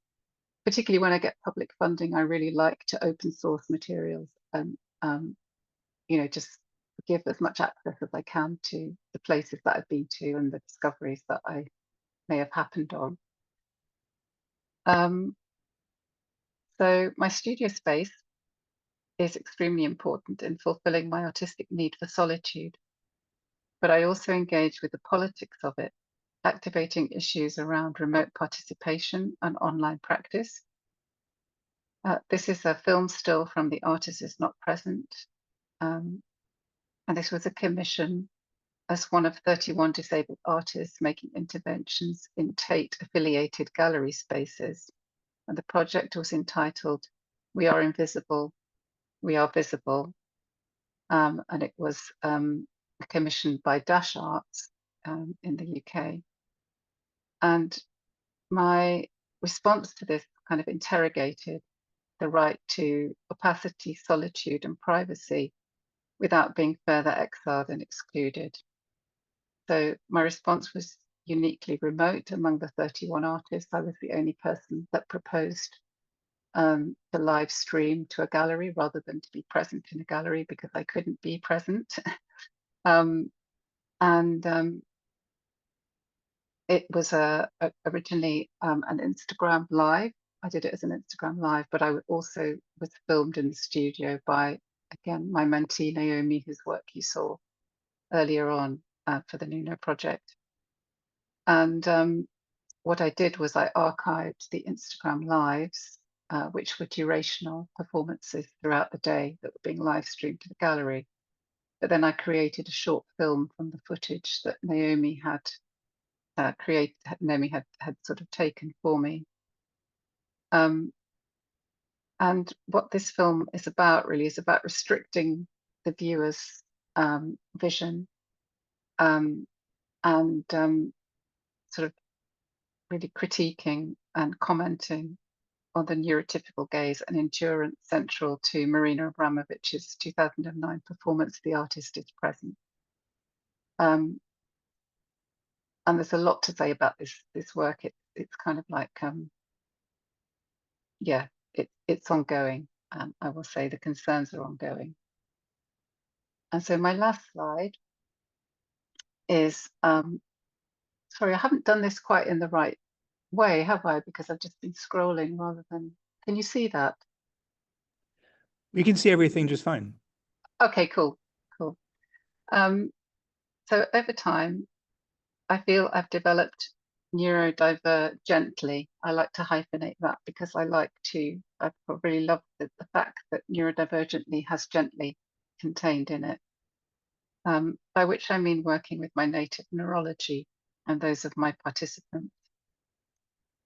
particularly when I get public funding, I really like to open source materials and, you know, just give as much access as I can to the places that I've been to and the discoveries that I may have happened on. So my studio space is extremely important in fulfilling my artistic need for solitude, but I also engage with the politics of it, activating issues around remote participation and online practice. This is a film still from The Artist Is Not Present, and this was a commission as one of 31 disabled artists making interventions in Tate-affiliated gallery spaces. And the project was entitled We Are Invisible, We Are Visible. And it was commissioned by Dash Arts in the UK. And my response to this kind of interrogated the right to opacity, solitude, and privacy without being further exiled and excluded. So my response was uniquely remote among the 31 artists. I was the only person that proposed to live stream to a gallery rather than to be present in a gallery because I couldn't be present. It was originally an Instagram live. I did it as an Instagram live, but I also was filmed in the studio by, again, my mentee, Naomi, whose work you saw earlier on for the Nuno project. And what I did was I archived the Instagram lives, which were durational performances throughout the day that were being live streamed to the gallery. But then I created a short film from the footage that Naomi had Naomi had sort of taken for me. And what this film is about really is about restricting the viewer's vision and sort of really critiquing and commenting on the neurotypical gaze and endurance central to Marina Abramovich's 2009 performance, The Artist Is Present. and there's a lot to say about this work. It's kind of like yeah, it's ongoing. I will say the concerns are ongoing. And so my last slide is sorry, I haven't done this quite in the right way, have I? Because I've just been scrolling rather than. Can you see that? We can see everything just fine. Okay, cool. So over time, I feel I've developed neurodivergently. I like to hyphenate that because I really love the fact that neurodivergently has gently contained in it. By which I mean working with my native neurology and those of my participants.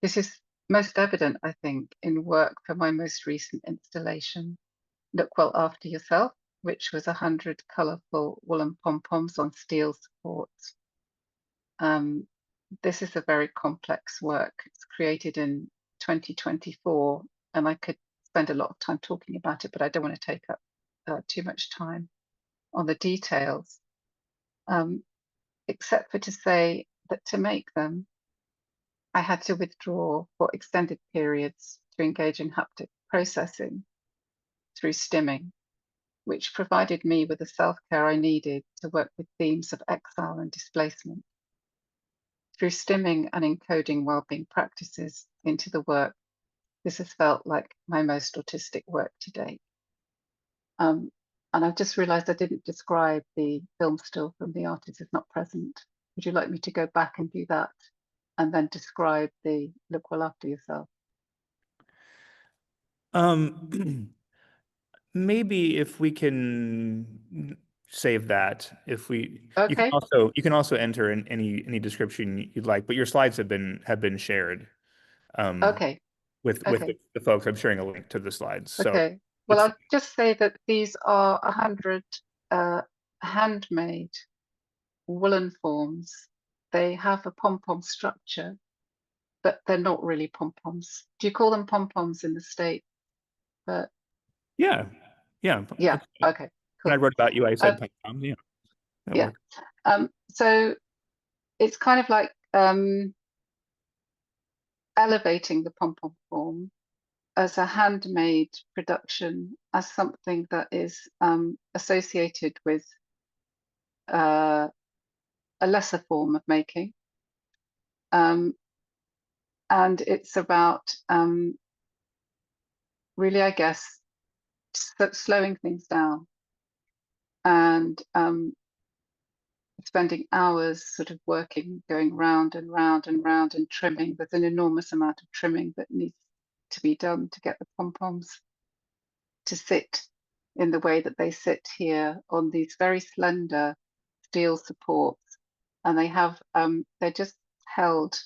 This is most evident, I think, in work for my most recent installation, Look Well After Yourself, which was 100 colourful woolen pom-poms on steel supports. This is a very complex work. It's created in 2024, and I could spend a lot of time talking about it, but I don't want to take up too much time on the details, except for to say that to make them, I had to withdraw for extended periods to engage in haptic processing through stimming, which provided me with the self-care I needed to work with themes of exile and displacement. Through stimming and encoding wellbeing practices into the work, this has felt like my most autistic work to date. And I've just realized I didn't describe the film still from The Artist Is Not Present. Would you like me to go back and do that and then describe the Look Well After Yourself? Maybe if we can save that, if we, Okay. you can also enter in any description you'd like, but your slides have been shared. Okay. With the folks. I'm sharing a link to the slides. So Okay. Well, I'll just say that these are 100 handmade woolen forms. They have a pom-pom structure, but they're not really pom-poms. Do you call them pom-poms in the States? But yeah. Okay. When I Cool. wrote about you, I said pom-poms. Yeah. That Yeah. works. So it's kind of like elevating the pom-pom form as a handmade production, as something that is associated with a lesser form of making. And it's about really, I guess, slowing things down and spending hours sort of working, going round and round and round and trimming. There's an enormous amount of trimming that needs to be done to get the pom-poms to sit in the way that they sit here on these very slender steel supports. And they have, they're just held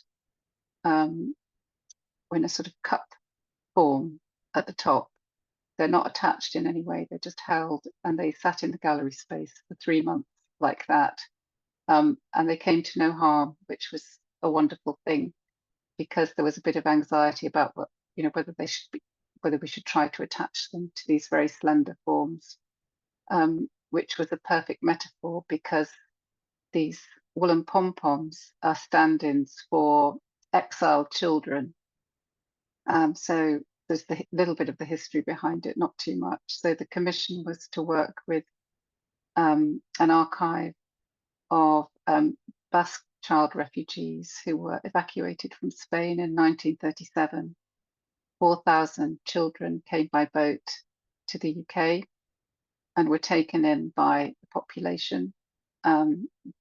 in a sort of cup form at the top. They're not attached in any way, they're just held, and they sat in the gallery space for 3 months like that. And they came to no harm, which was a wonderful thing, because there was a bit of anxiety about what, whether we should try to attach them to these very slender forms, which was a perfect metaphor, because these woolen pom-poms are stand-ins for exiled children. So there's the little bit of the history behind it, not too much. So the commission was to work with an archive of Basque child refugees who were evacuated from Spain in 1937. 4,000 children came by boat to the UK and were taken in by the population.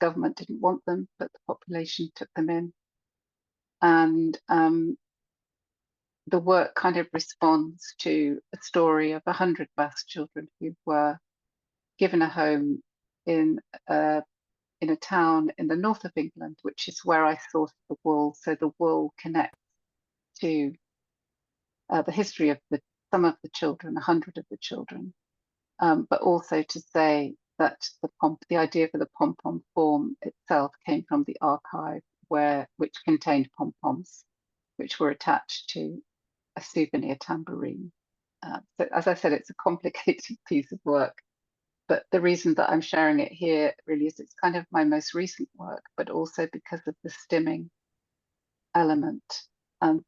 Government didn't want them, but the population took them in. And the work kind of responds to a story of 100 Basque children who were given a home in a town in the north of England, which is where I sourced the wool. So the wool connects to the history of some of the children, 100 of the children, but also to say that the idea for the pom-pom form itself came from the archive, which contained pom-poms, which were attached to a souvenir tambourine. So as I said, it's a complicated piece of work. But the reason that I'm sharing it here really is it's kind of my most recent work, but also because of the stimming element and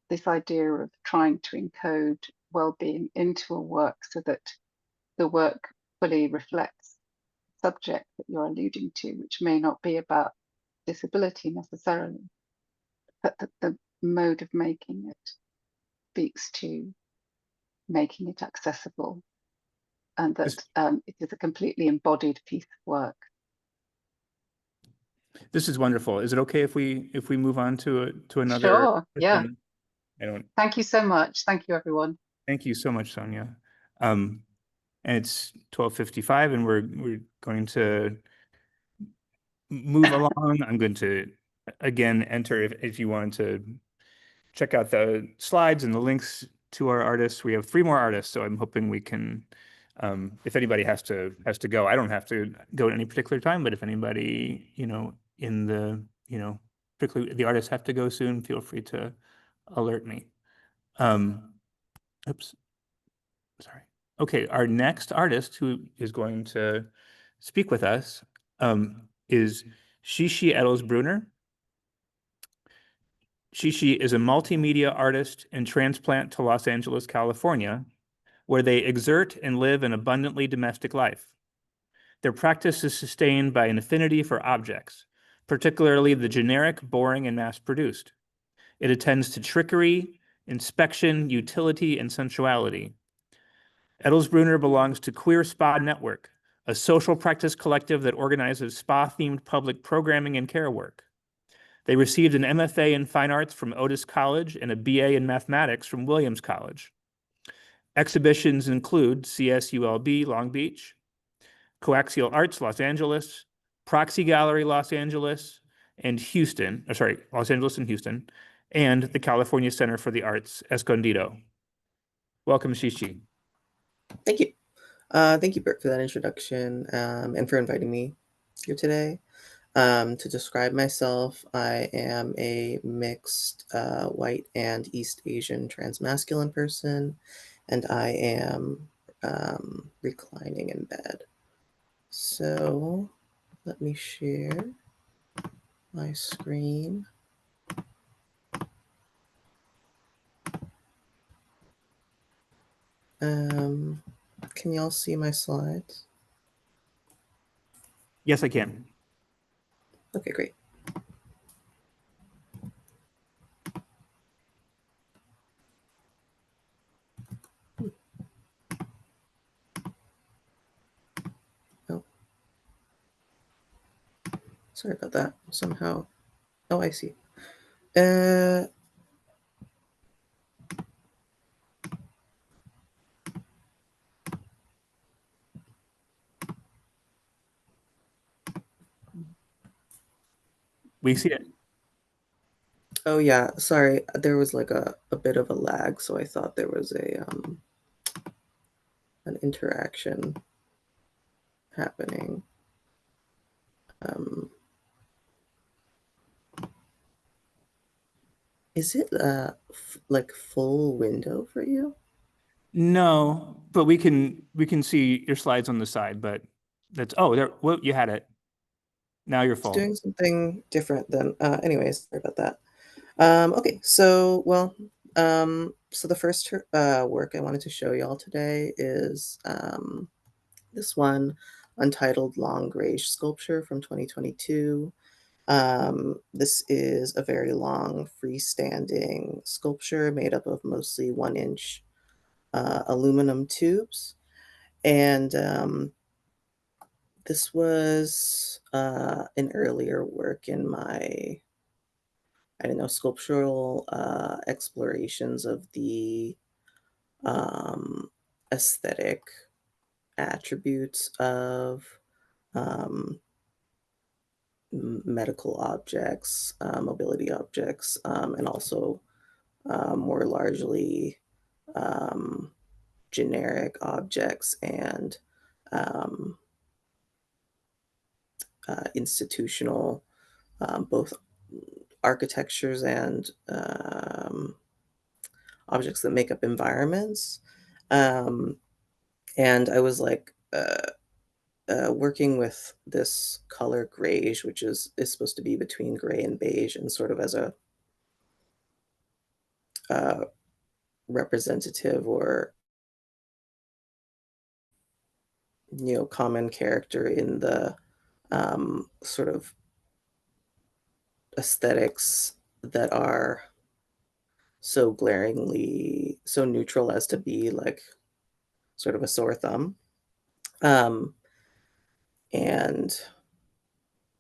this idea of trying to encode well-being into a work so that the work fully reflects the subject that you're alluding to, which may not be about disability necessarily, but that the mode of making it speaks to making it accessible, and that it is a completely embodied piece of work. This is wonderful. Is it okay if we move on to another? Sure. Yeah. person? I don't. Thank you so much. Thank you, everyone. Thank you so much, Sonia. And it's 12:55, and we're going to move along. I'm going to again enter if you want to check out the slides and the links to our artists. We have 3 more artists, so I'm hoping we can. If anybody has to go, I don't have to go at any particular time. But if anybody, in the, particularly the artists have to go soon, feel free to alert me. Oops. Sorry. Okay, our next artist who is going to speak with us is Xixi Edelsbrunner. Xixi is a multimedia artist and transplant to Los Angeles, California, where they exert and live an abundantly domestic life. Their practice is sustained by an affinity for objects, particularly the generic, boring, and mass-produced. It attends to trickery, inspection, utility, and sensuality. Edelsbrunner belongs to Queer Spa Network, a social practice collective that organizes spa-themed public programming and care work. They received an MFA in Fine Arts from Otis College and a BA in Mathematics from Williams College. Exhibitions include CSULB Long Beach, Coaxial Arts Los Angeles, Proxy Gallery Los Angeles, and Los Angeles and Houston, and the California Center for the Arts, Escondido. Welcome, Xixi. Thank you. Thank you, Bert, for that introduction and for inviting me here today. To describe myself, I am a mixed white and East Asian transmasculine person, and I am reclining in bed. So let me share my screen. Can y'all see my slides? Yes, I can. Okay, great. Oh, sorry about that. Somehow, oh, I see. We see it. Oh yeah, sorry. There was like a bit of a lag, so I thought there was an interaction happening. Is it like full window for you? No, but we can see your slides on the side, but that's there. Well, you had it. Now you're It's full. doing something different than anyways, sorry about that. Okay, so so the first work I wanted to show y'all today is this one, Untitled Long Grayish Sculpture from 2022. This is a very long freestanding sculpture made up of mostly 1-inch aluminum tubes. And this was an earlier work in my, sculptural explorations of the aesthetic attributes of medical objects, mobility objects, and also more largely generic objects and institutional, both architectures and objects that make up environments. And I was like working with this color grayish, which is supposed to be between gray and beige, and sort of as a representative or common character in the sort of aesthetics that are so glaringly so neutral as to be like sort of a sore thumb. And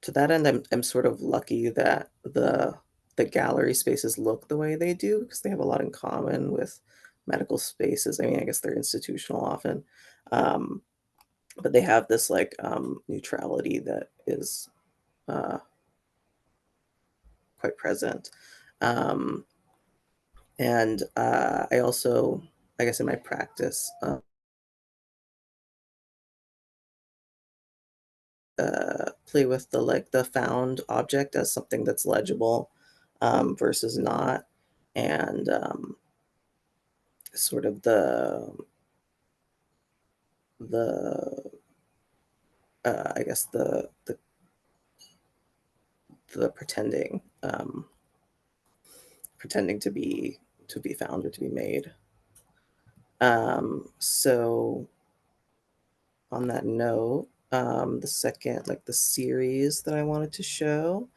to that end, I'm sort of lucky that the gallery spaces look the way they do, because they have a lot in common with medical spaces. I mean, I guess they're institutional often, but they have this like neutrality that is quite present. And I also, I guess in my practice, play with the found object as something that's legible versus not, and sort of the I guess the pretending to be found or to be made. So on that note, the second, like the series that I wanted to show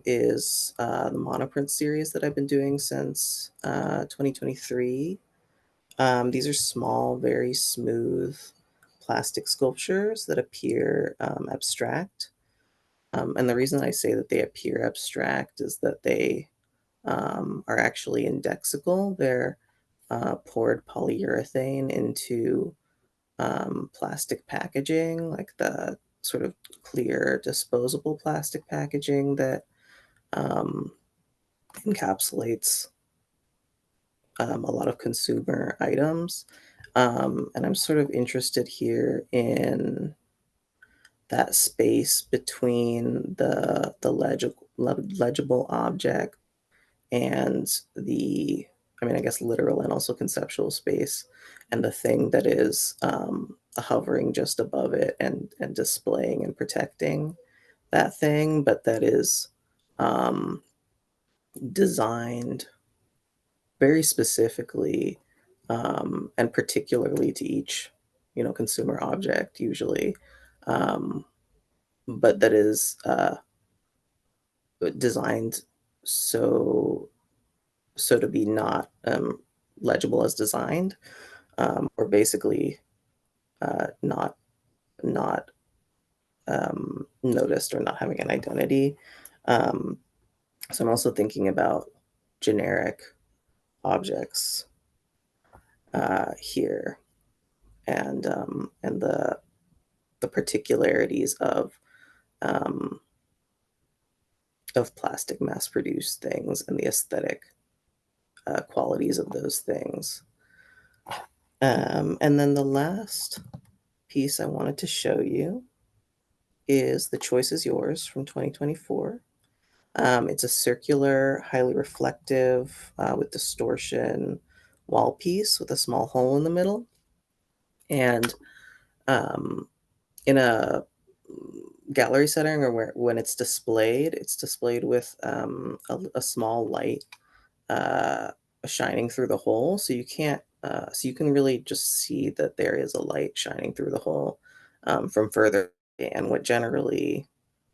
is the monoprint series that I've been doing since 2023. These are small, very smooth plastic sculptures that appear abstract. And the reason I say that they appear abstract is that they are actually indexical. They're poured polyurethane into plastic packaging, like the sort of clear disposable plastic packaging that encapsulates a lot of consumer items. And I'm sort of interested here in that space between the legible object and the, I mean, I guess literal and also conceptual space, and the thing that is hovering just above it and displaying and protecting that thing, but that is designed very specifically and particularly to each, consumer object usually, but that is designed so to be not legible as designed, or basically not noticed or not having an identity. So I'm also thinking about generic objects here, and the particularities of plastic mass-produced things and the aesthetic qualities of those things. And then the last piece I wanted to show you is The Choice is Yours from 2024. It's a circular, highly reflective, with distortion wall piece with a small hole in the middle. And in a gallery setting, or when it's displayed with a small light shining through the hole, so you can't so you can really just see that there is a light shining through the hole from further. And what generally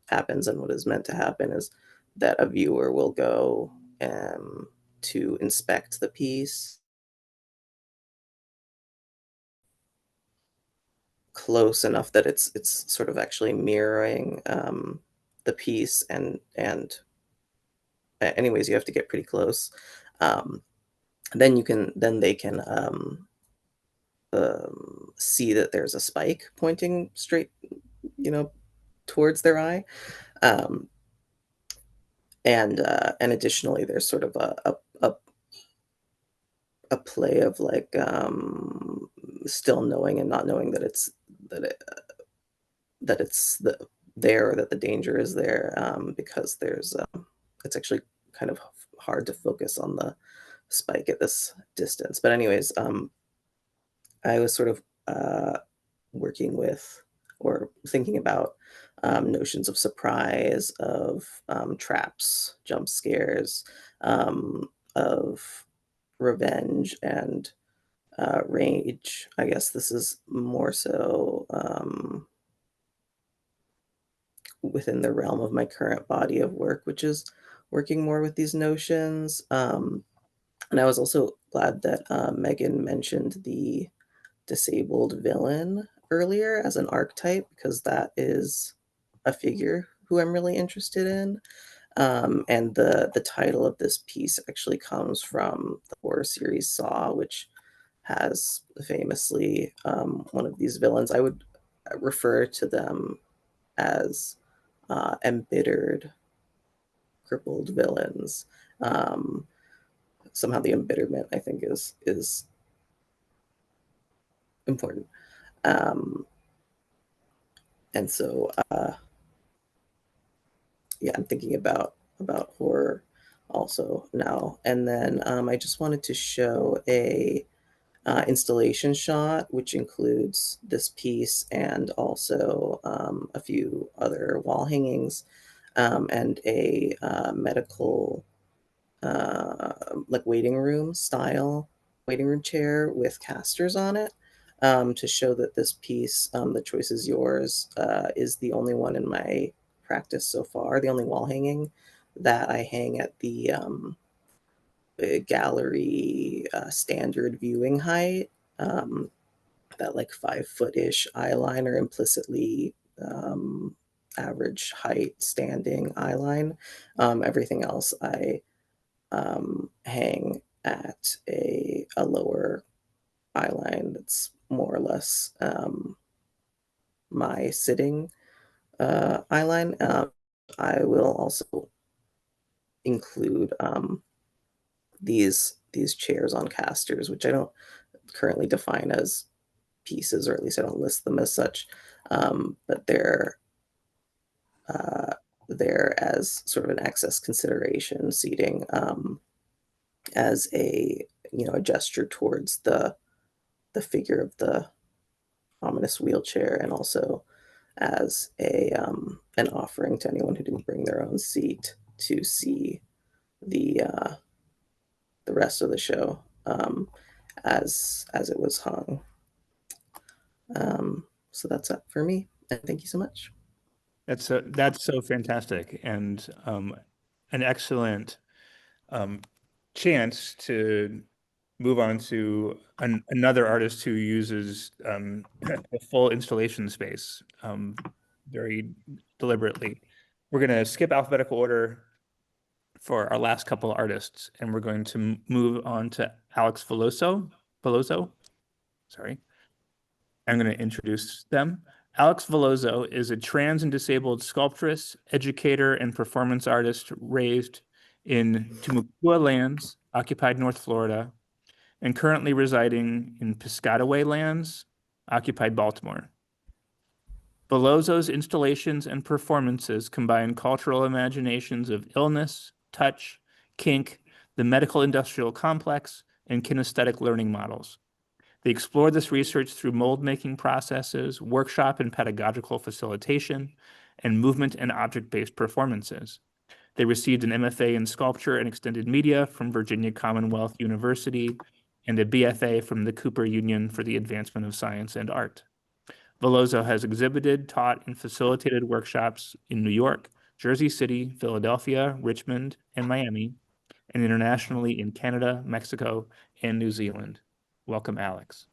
happens, and what is meant to happen, is that a viewer will go to inspect the piece close enough that it's sort of actually mirroring the piece, and anyways, you have to get pretty close. Then they can see that there's a spike pointing straight, towards their eye. And additionally, there's sort of a play of like still knowing and not knowing that it's there, or that the danger is there, because there's it's actually kind of hard to focus on the spike at this distance. But anyways, I was sort of working with or thinking about notions of surprise, of traps, jump scares, of revenge and rage. I guess this is more so within the realm of my current body of work, which is working more with these notions. And I was also glad that Megan mentioned the disabled villain earlier as an archetype, because that is a figure who I'm really interested in. And the title of this piece actually comes from the horror series Saw, which has famously one of these villains. I would refer to them as embittered, crippled villains. Somehow the embitterment, I think, is important. And so yeah, I'm thinking about horror also now. And then I just wanted to show a installation shot, which includes this piece and also a few other wall hangings, and a medical like waiting room style waiting room chair with casters on it, to show that this piece, The Choice Is Yours, is the only one in my practice so far, the only wall hanging that I hang at the gallery standard viewing height, that like 5-foot-ish eye line, or implicitly average height standing eye line. Everything else I hang at a lower eye line that's more or less my sitting eye line. I will also include these chairs on casters, which I don't currently define as pieces, or at least I don't list them as such, but they're there as sort of an excess consideration seating, as a a gesture towards the figure of the ominous wheelchair, and also as a an offering to anyone who didn't bring their own seat to see the rest of the show, as it was hung. So that's it for me, and thank you so much. That's so fantastic, and an excellent chance to move on to another artist who uses a full installation space very deliberately. We're going to skip alphabetical order for our last couple of artists, and we're going to move on to Alx Velozo. Sorry. I'm going to introduce them. Alx Velozo is a trans and disabled sculptress, educator, and performance artist raised in Timucua lands, occupied North Florida, and currently residing in Piscataway lands, occupied Baltimore. Velozo's installations and performances combine cultural imaginations of illness, touch, kink, the medical industrial complex, and kinesthetic learning models. They explore this research through mold-making processes, workshop and pedagogical facilitation, and movement and object-based performances. They received an MFA in Sculpture and Extended Media from Virginia Commonwealth University and a BFA from the Cooper Union for the Advancement of Science and Art. Velozo has exhibited, taught, and facilitated workshops in New York, Jersey City, Philadelphia, Richmond, and Miami, and internationally in Canada, Mexico, and New Zealand. Welcome, Alx.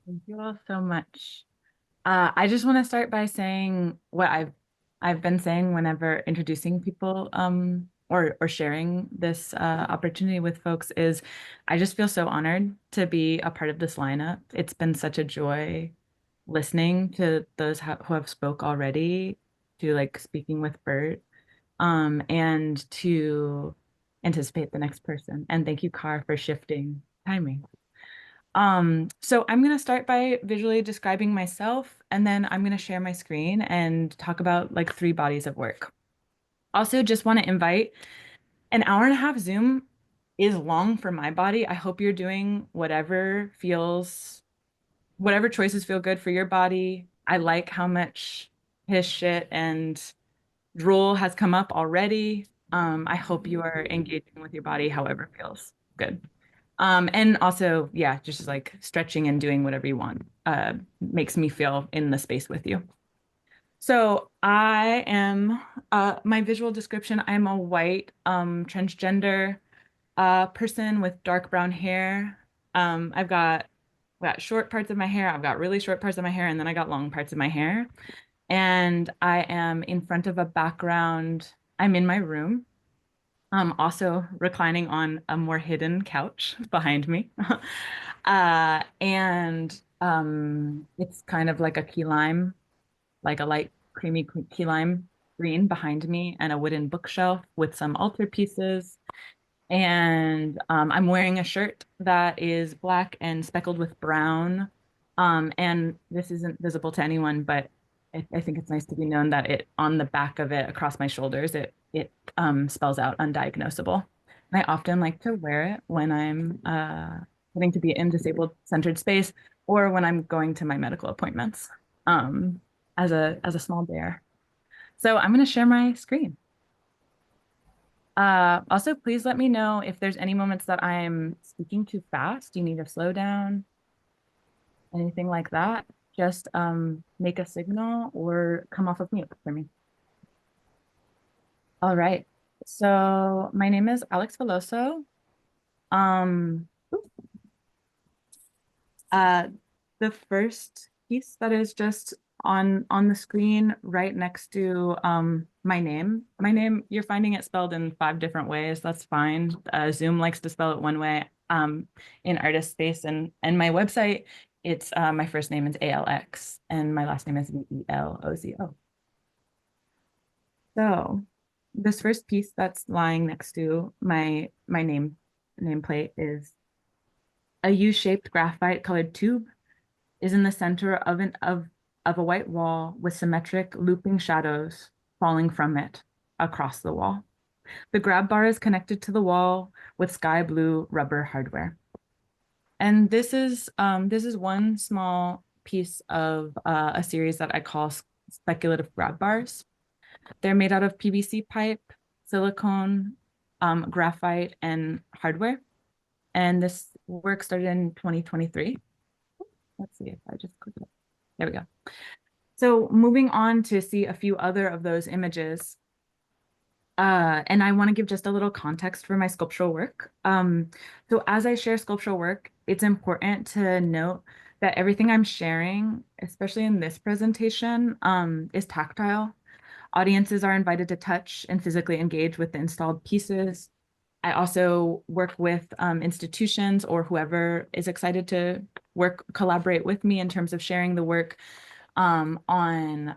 Thank you all so much. I just want to start by saying what I've been saying whenever introducing people or sharing this opportunity with folks is I just feel so honored to be a part of this lineup. It's been such a joy listening to those who have spoke already, to like speaking with Bert, and to anticipate the next person. And thank you, Car, for shifting timing. So I'm going to start by visually describing myself, and then I'm going to share my screen and talk about like 3 bodies of work. Also, just want to invite, an hour and a half Zoom is long for my body. I hope you're doing whatever feels whatever choices feel good for your body. I like how much piss, shit, and drool has come up already. I hope you are engaging with your body however feels good. And also, yeah, just like stretching and doing whatever you want makes me feel in the space with you. So I am, my visual description, I'm a white transgender person with dark brown hair. I've got short parts of my hair, I've got really short parts of my hair, and then I got long parts of my hair. And I am in front of a background, I'm in my room, also reclining on a more hidden couch behind me. And it's kind of like a key lime, like a light creamy key lime green behind me, and a wooden bookshelf with some altar pieces. And I'm wearing a shirt that is black and speckled with brown. And this isn't visible to anyone, but I think it's nice to be known that it on the back of it across my shoulders, it spells out undiagnosable. And I often like to wear it when I'm getting to be in disabled centered space or when I'm going to my medical appointments as a small bear. So I'm going to share my screen. Also, please let me know if there's any moments that I'm speaking too fast. You need to slow down, anything like that. Just make a signal or come off of mute for me. All right. So my name is Alx Velozo. The first piece that is just on the screen right next to my name. My name, you're finding it spelled in 5 different ways. That's fine. Zoom likes to spell it one way in artist space, and my website, it's my first name is Alx and my last name is Velozo. So this first piece that's lying next to my nameplate is a U-shaped graphite colored tube is in the center of a white wall with symmetric looping shadows falling from it across the wall. The grab bar is connected to the wall with sky blue rubber hardware. And this is one small piece of a series that I call speculative grab bars. They're made out of PVC pipe, silicone, graphite, and hardware. And this work started in 2023. Let's see if I just click it. There we go. So moving on to see a few other of those images. And I want to give just a little context for my sculptural work. So as I share sculptural work, it's important to note that everything I'm sharing, especially in this presentation, is tactile. Audiences are invited to touch and physically engage with the installed pieces. I also work with institutions or whoever is excited to collaborate with me in terms of sharing the work on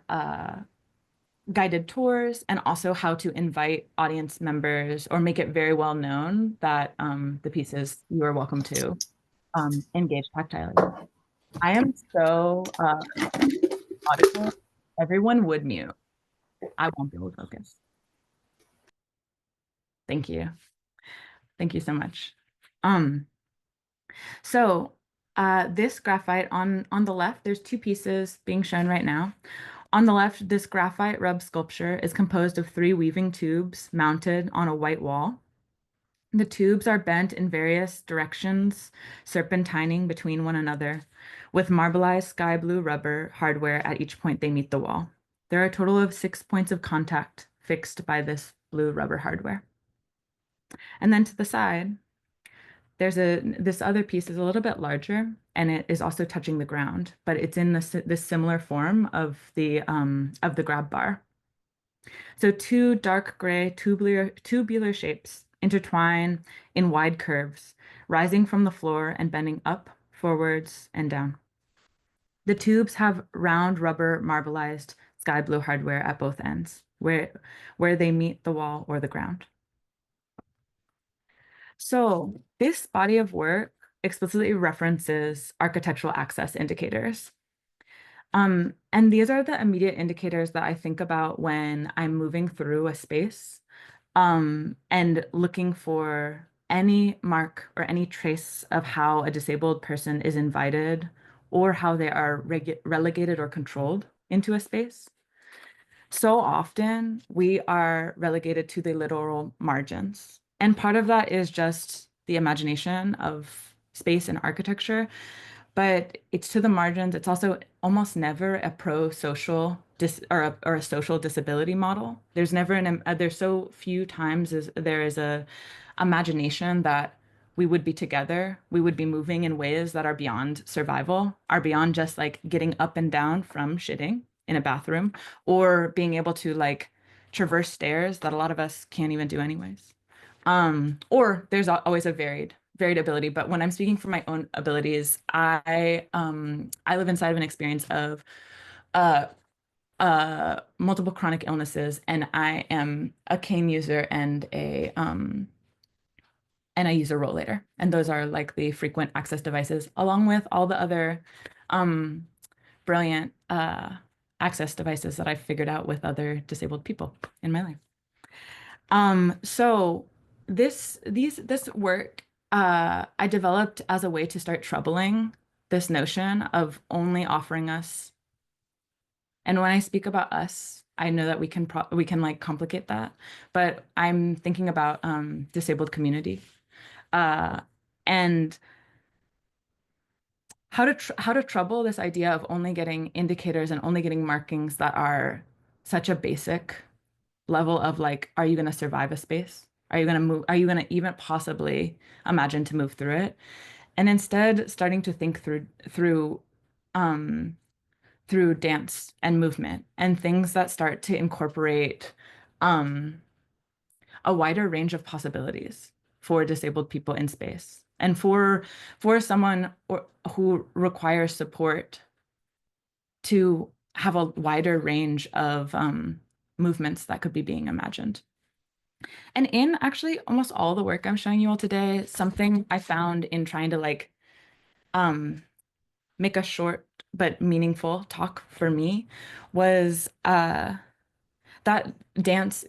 guided tours, and also how to invite audience members or make it very well known that the pieces you are welcome to engage tactilely. I am so audible. Everyone would mute. I won't be able to focus. Thank you. Thank you so much. So this graphite on the left, there's 2 pieces being shown right now. On the left, this graphite rub sculpture is composed of 3 weaving tubes mounted on a white wall. The tubes are bent in various directions, serpentining between one another, with marbleized sky blue rubber hardware at each point they meet the wall. There are a total of 6 points of contact fixed by this blue rubber hardware. And then to the side, there's this other piece is a little bit larger, and it is also touching the ground, but it's in this similar form of the grab bar. So 2 dark gray tubular shapes intertwine in wide curves, rising from the floor and bending up, forwards, and down. The tubes have round rubber marbleized sky blue hardware at both ends, where they meet the wall or the ground. So this body of work explicitly references architectural access indicators. And these are the immediate indicators that I think about when I'm moving through a space and looking for any mark or any trace of how a disabled person is invited or how they are relegated or controlled into a space. So often we are relegated to the literal margins. And part of that is just the imagination of space and architecture, but it's to the margins. It's also almost never a pro-social or a social disability model. There's never there's so few times as there is a imagination that we would be together, we would be moving in ways that are beyond survival, are beyond just like getting up and down from shitting in a bathroom, or being able to like traverse stairs that a lot of us can't even do anyways. Or there's always a varied ability, but when I'm speaking from my own abilities, I live inside of an experience of multiple chronic illnesses, and I am a cane user and I use a rollator, and those are like the frequent access devices, along with all the other brilliant access devices that I've figured out with other disabled people in my life. So this work I developed as a way to start troubling this notion of only offering us. And when I speak about us, I know that we can like complicate that, but I'm thinking about disabled community and how to trouble this idea of only getting indicators and only getting markings that are such a basic level of like, are you going to survive a space? Are you going to move? Are you going to even possibly imagine to move through it? And instead, starting to think through dance and movement and things that start to incorporate a wider range of possibilities for disabled people in space, and for someone who requires support to have a wider range of movements that could be being imagined. And in actually almost all the work I'm showing you all today, something I found in trying to like make a short but meaningful talk for me was that dance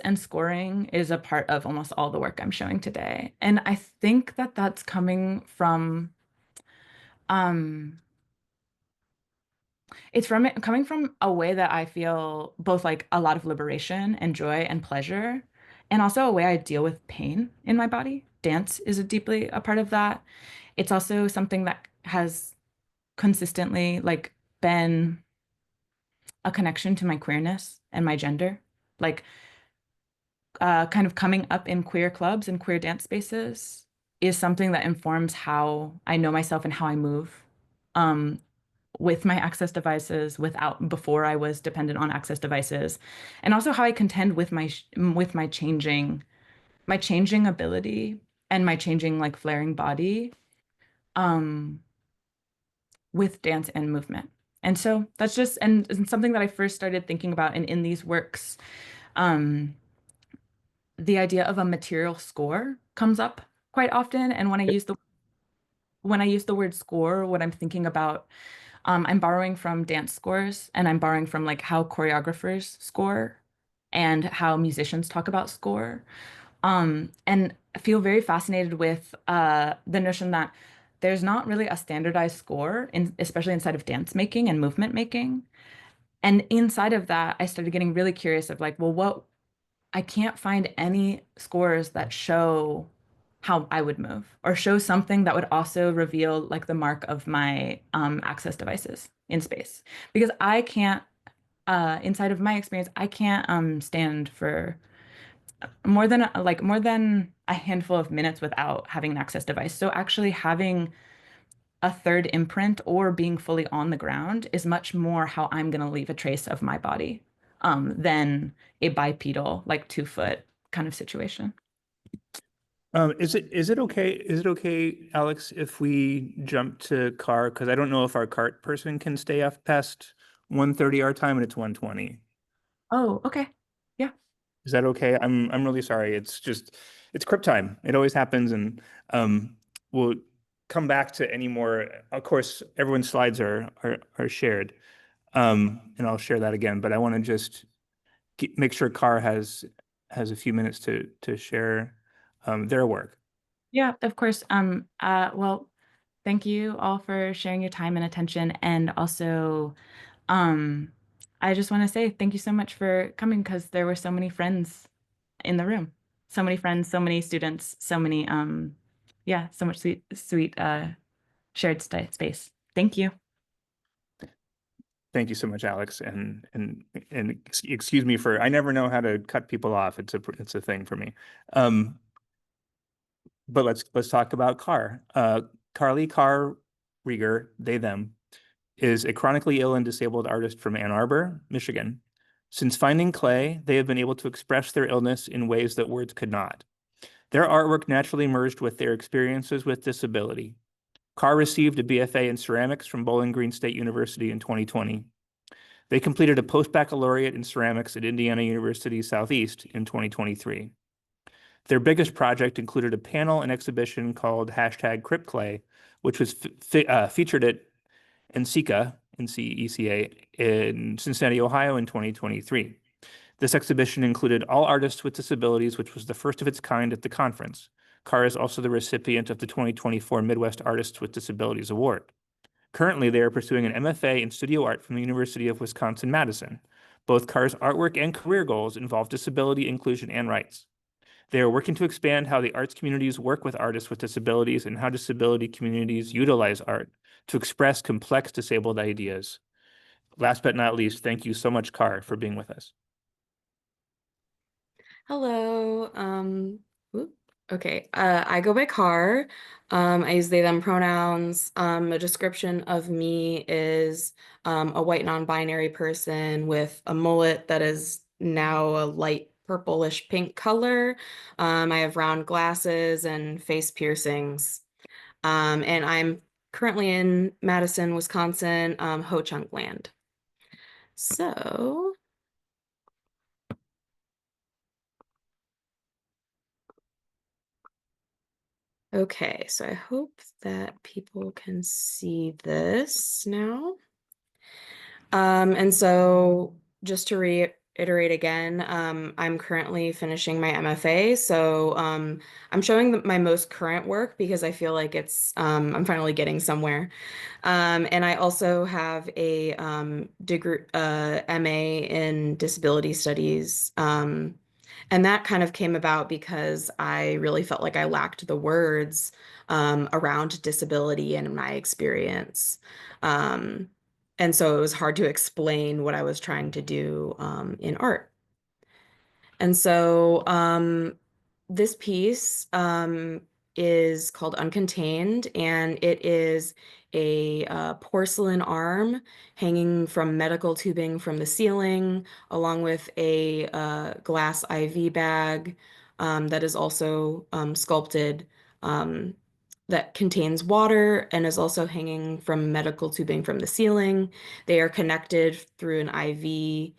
and scoring is a part of almost all the work I'm showing today. And I think that that's coming from it's coming from a way that I feel both like a lot of liberation and joy and pleasure, and also a way I deal with pain in my body. Dance is deeply a part of that. It's also something that has consistently like been a connection to my queerness and my gender, like kind of coming up in queer clubs and queer dance spaces is something that informs how I know myself and how I move with my access devices, before I was dependent on access devices, and also how I contend with my changing ability and my changing like flaring body with dance and movement. And so that's just and something that I first started thinking about in these works. The idea of a material score comes up quite often, and when I use the word score, what I'm thinking about, I'm borrowing from dance scores, and I'm borrowing from like how choreographers score and how musicians talk about score, and I feel very fascinated with the notion that there's not really a standardized score, especially inside of dance making and movement making. And inside of that, I started getting really curious of like, well, I can't find any scores that show how I would move or show something that would also reveal like the mark of my access devices in space. Because I can't, inside of my experience, I can't stand for more than a handful of minutes without having an access device. So actually having a third imprint or being fully on the ground is much more how I'm going to leave a trace of my body than a bipedal, like 2-foot kind of situation. Is it okay, Alex, if we jump to car? Because I don't know if our cart person can stay up past 1:30 our time, and it's 1:20. Oh, okay. Yeah. Is that okay? I'm really sorry. It's crypt time. It always happens, and we'll come back to any more. Of course, everyone's slides are shared, and I'll share that again. But I want to just make sure Car has a few minutes to share their work. Yeah, of course. Well, Thank you all for sharing your time and attention. And also, I just want to say thank you so much for coming, because there were so many friends in the room. So many friends, so many students, so many, yeah, so much sweet shared space. Thank you. Thank you so much, Alex. And excuse me for, I never know how to cut people off. It's a thing for me. But let's talk about Carr. Carly Carr Riegger, they, them, is a chronically ill and disabled artist from Ann Arbor, Michigan. Since finding clay, they have been able to express their illness in ways that words could not. Their artwork naturally merged with their experiences with disability. Carr received a BFA in ceramics from Bowling Green State University in 2020. They completed a post-baccalaureate in ceramics at Indiana University Southeast in 2023. Their biggest project included a panel and exhibition called #CryptClay, which was featured at NCECA, NCECA, in Cincinnati, Ohio in 2023. This exhibition included all artists with disabilities, which was the first of its kind at the conference. Carr is also the recipient of the 2024 Midwest Artists with Disabilities Award. Currently, they are pursuing an MFA in studio art from the University of Wisconsin-Madison. Both Carr's artwork and career goals involve disability inclusion and rights. They are working to expand how the arts communities work with artists with disabilities and how disability communities utilize art to express complex disabled ideas. Last but not least, thank you so much, Carr, for being with us. Hello. Okay. I go by Car. I use they, them pronouns. A description of me is a white non-binary person with a mullet that is now a light purplish pink color. I have round glasses and face piercings. And I'm currently in Madison, Wisconsin, Ho Chunk land. So okay, so I hope that people can see this now. And so just to reiterate again, I'm currently finishing my MFA. So I'm showing my most current work because I feel like it's I'm finally getting somewhere. And I also have a degree, MA in disability studies. And that kind of came about because I really felt like I lacked the words around disability and my experience. And so it was hard to explain what I was trying to do in art. And so this piece is called Uncontained, and it is a porcelain arm hanging from medical tubing from the ceiling, along with a glass IV bag that is also sculpted that contains water and is also hanging from medical tubing from the ceiling. They are connected through an IV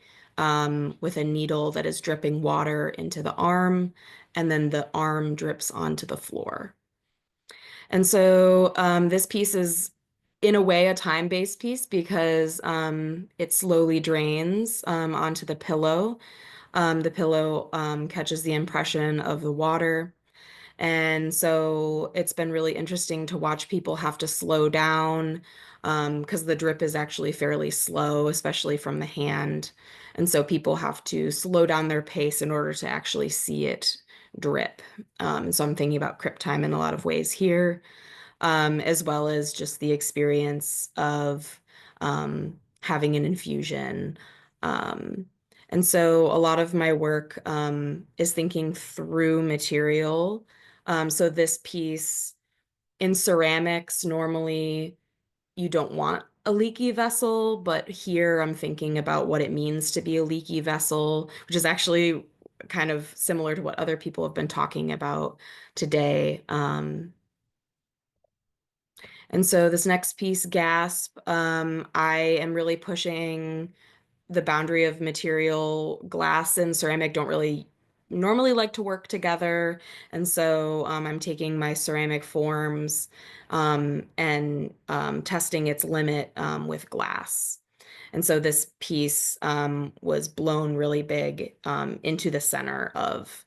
with a needle that is dripping water into the arm, and then the arm drips onto the floor. And so this piece is, in a way, a time-based piece because it slowly drains onto the pillow. The pillow catches the impression of the water. And so it's been really interesting to watch people have to slow down because the drip is actually fairly slow, especially from the hand. And so people have to slow down their pace in order to actually see it drip. So I'm thinking about crypt time in a lot of ways here, as well as just the experience of having an infusion. And so a lot of my work is thinking through material. So this piece in ceramics, normally you don't want a leaky vessel, but here I'm thinking about what it means to be a leaky vessel, which is actually kind of similar to what other people have been talking about today. And so this next piece, Gasp, I am really pushing the boundary of material. Glass and ceramic don't really normally like to work together. And so I'm taking my ceramic forms and testing its limit with glass. And so this piece was blown really big into the center of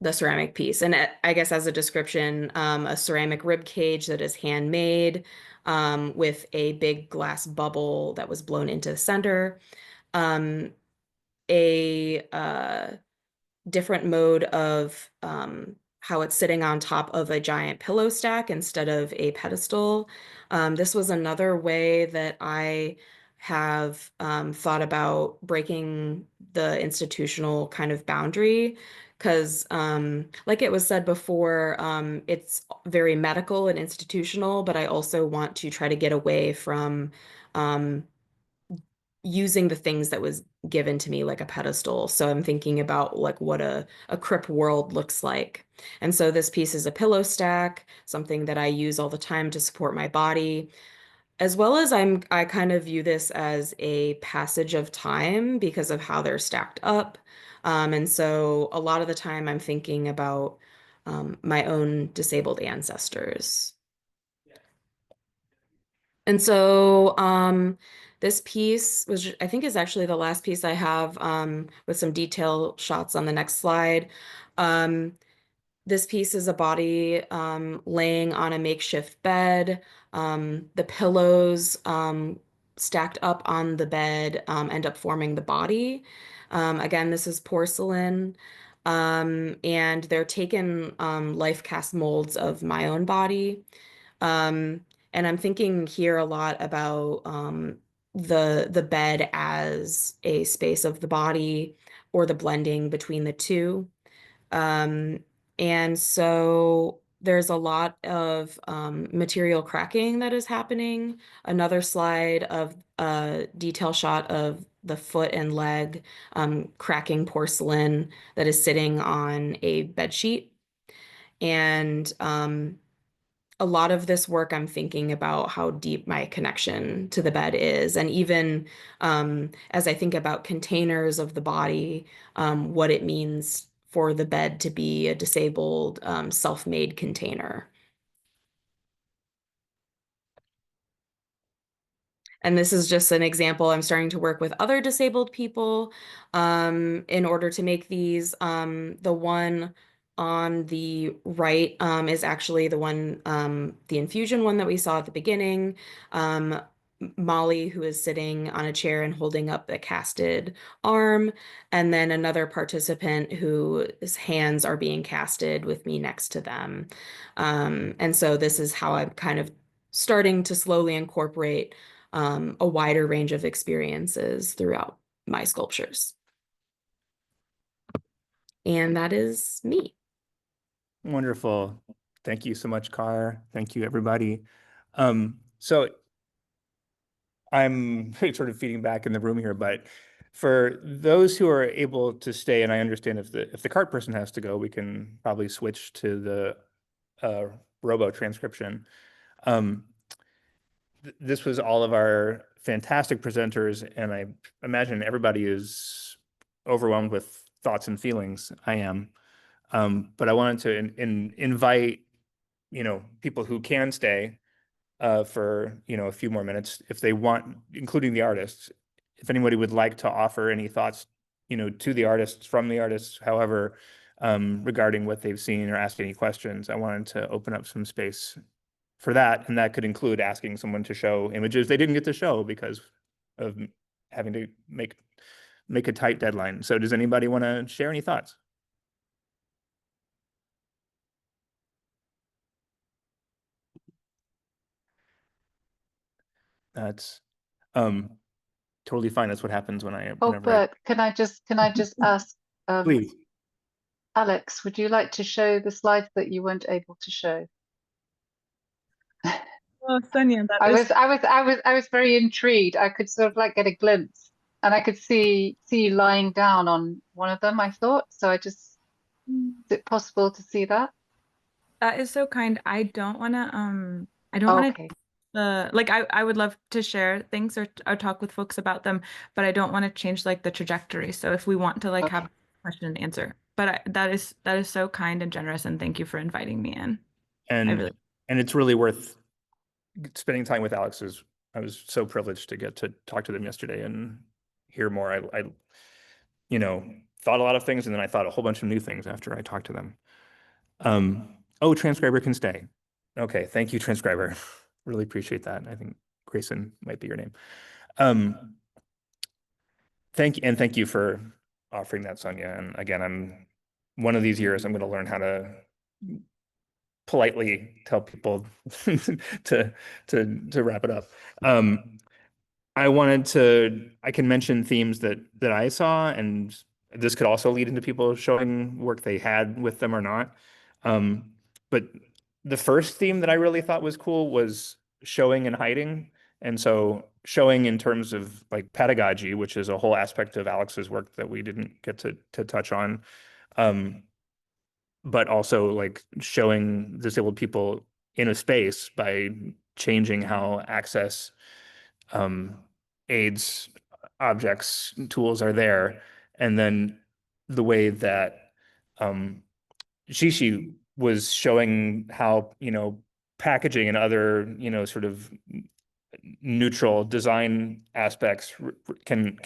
the ceramic piece. And I guess as a description, a ceramic rib cage that is handmade with a big glass bubble that was blown into the center. A different mode of how it's sitting on top of a giant pillow stack instead of a pedestal. This was another way that I have thought about breaking the institutional kind of boundary, because like it was said before, it's very medical and institutional, but I also want to try to get away from using the things that was given to me like a pedestal. So I'm thinking about like what a crip world looks like. And so this piece is a pillow stack, something that I use all the time to support my body, as well as I kind of view this as a passage of time because of how they're stacked up. And so a lot of the time I'm thinking about my own disabled ancestors. And so this piece, which I think is actually the last piece I have with some detail shots on the next slide. This piece is a body laying on a makeshift bed. The pillows stacked up on the bed end up forming the body. Again, this is porcelain. And they're taken life cast molds of my own body. And I'm thinking here a lot about the bed as a space of the body or the blending between the two. And so there's a lot of material cracking that is happening. Another slide of a detail shot of the foot and leg cracking porcelain that is sitting on a bed sheet. And a lot of this work, I'm thinking about how deep my connection to the bed is. And even as I think about containers of the body, what it means for the bed to be a disabled, self-made container. And this is just an example. I'm starting to work with other disabled people in order to make these. The one on the right is actually the one, the infusion one that we saw at the beginning. Molly, who is sitting on a chair and holding up the casted arm, and then another participant whose hands are being casted with me next to them. And so this is how I'm kind of starting to slowly incorporate a wider range of experiences throughout my sculptures. And that is me. Wonderful. Thank you so much, Car. Thank you, everybody. So I'm sort of feeding back in the room here, but for those who are able to stay, and I understand if the cart person has to go, we can probably switch to the robo transcription. This was all of our fantastic presenters, and I imagine everybody is overwhelmed with thoughts and feelings. I am. But I wanted to invite, people who can stay for, a few more minutes if they want, including the artists. If anybody would like to offer any thoughts, to the artists, from the artists, however, regarding what they've seen or ask any questions, I wanted to open up some space for that. And that could include asking someone to show images they didn't get to show because of having to make a tight deadline. So does anybody want to share any thoughts? That's totally fine. That's what happens when I. Oh, Bert, can I just ask, Please. Alex, would you like to show the slides that you weren't able to show? Oh, Sonia, I was very intrigued. I could sort of like get a glimpse, and I could see you lying down on one of them, I thought. So is it possible to see that? That is so kind. I don't want to Okay. I would love to share things or talk with folks about them, but I don't want to change like the trajectory. So if we want to have a question and answer, but that is so kind and generous, and thank you for inviting me in. And it's really worth spending time with Alex. I was so privileged to get to talk to them yesterday and hear more. thought a lot of things, and then I thought a whole bunch of new things after I talked to them. Oh, transcriber can stay. Okay, thank you, transcriber. Really appreciate that. I think Grayson might be your name. Thank you for offering that, Sonia. And again, I'm one of these years I'm going to learn how to politely tell people to wrap it up. I can mention themes that I saw, and this could also lead into people showing work they had with them or not. But the first theme that I really thought was cool was showing and hiding. And so showing in terms of like pedagogy, which is a whole aspect of Alex's work that we didn't get to touch on. But also like showing disabled people in a space by changing how access aids, objects, tools are there. And then the way that Xixi was showing how, packaging and other, sort of neutral design aspects can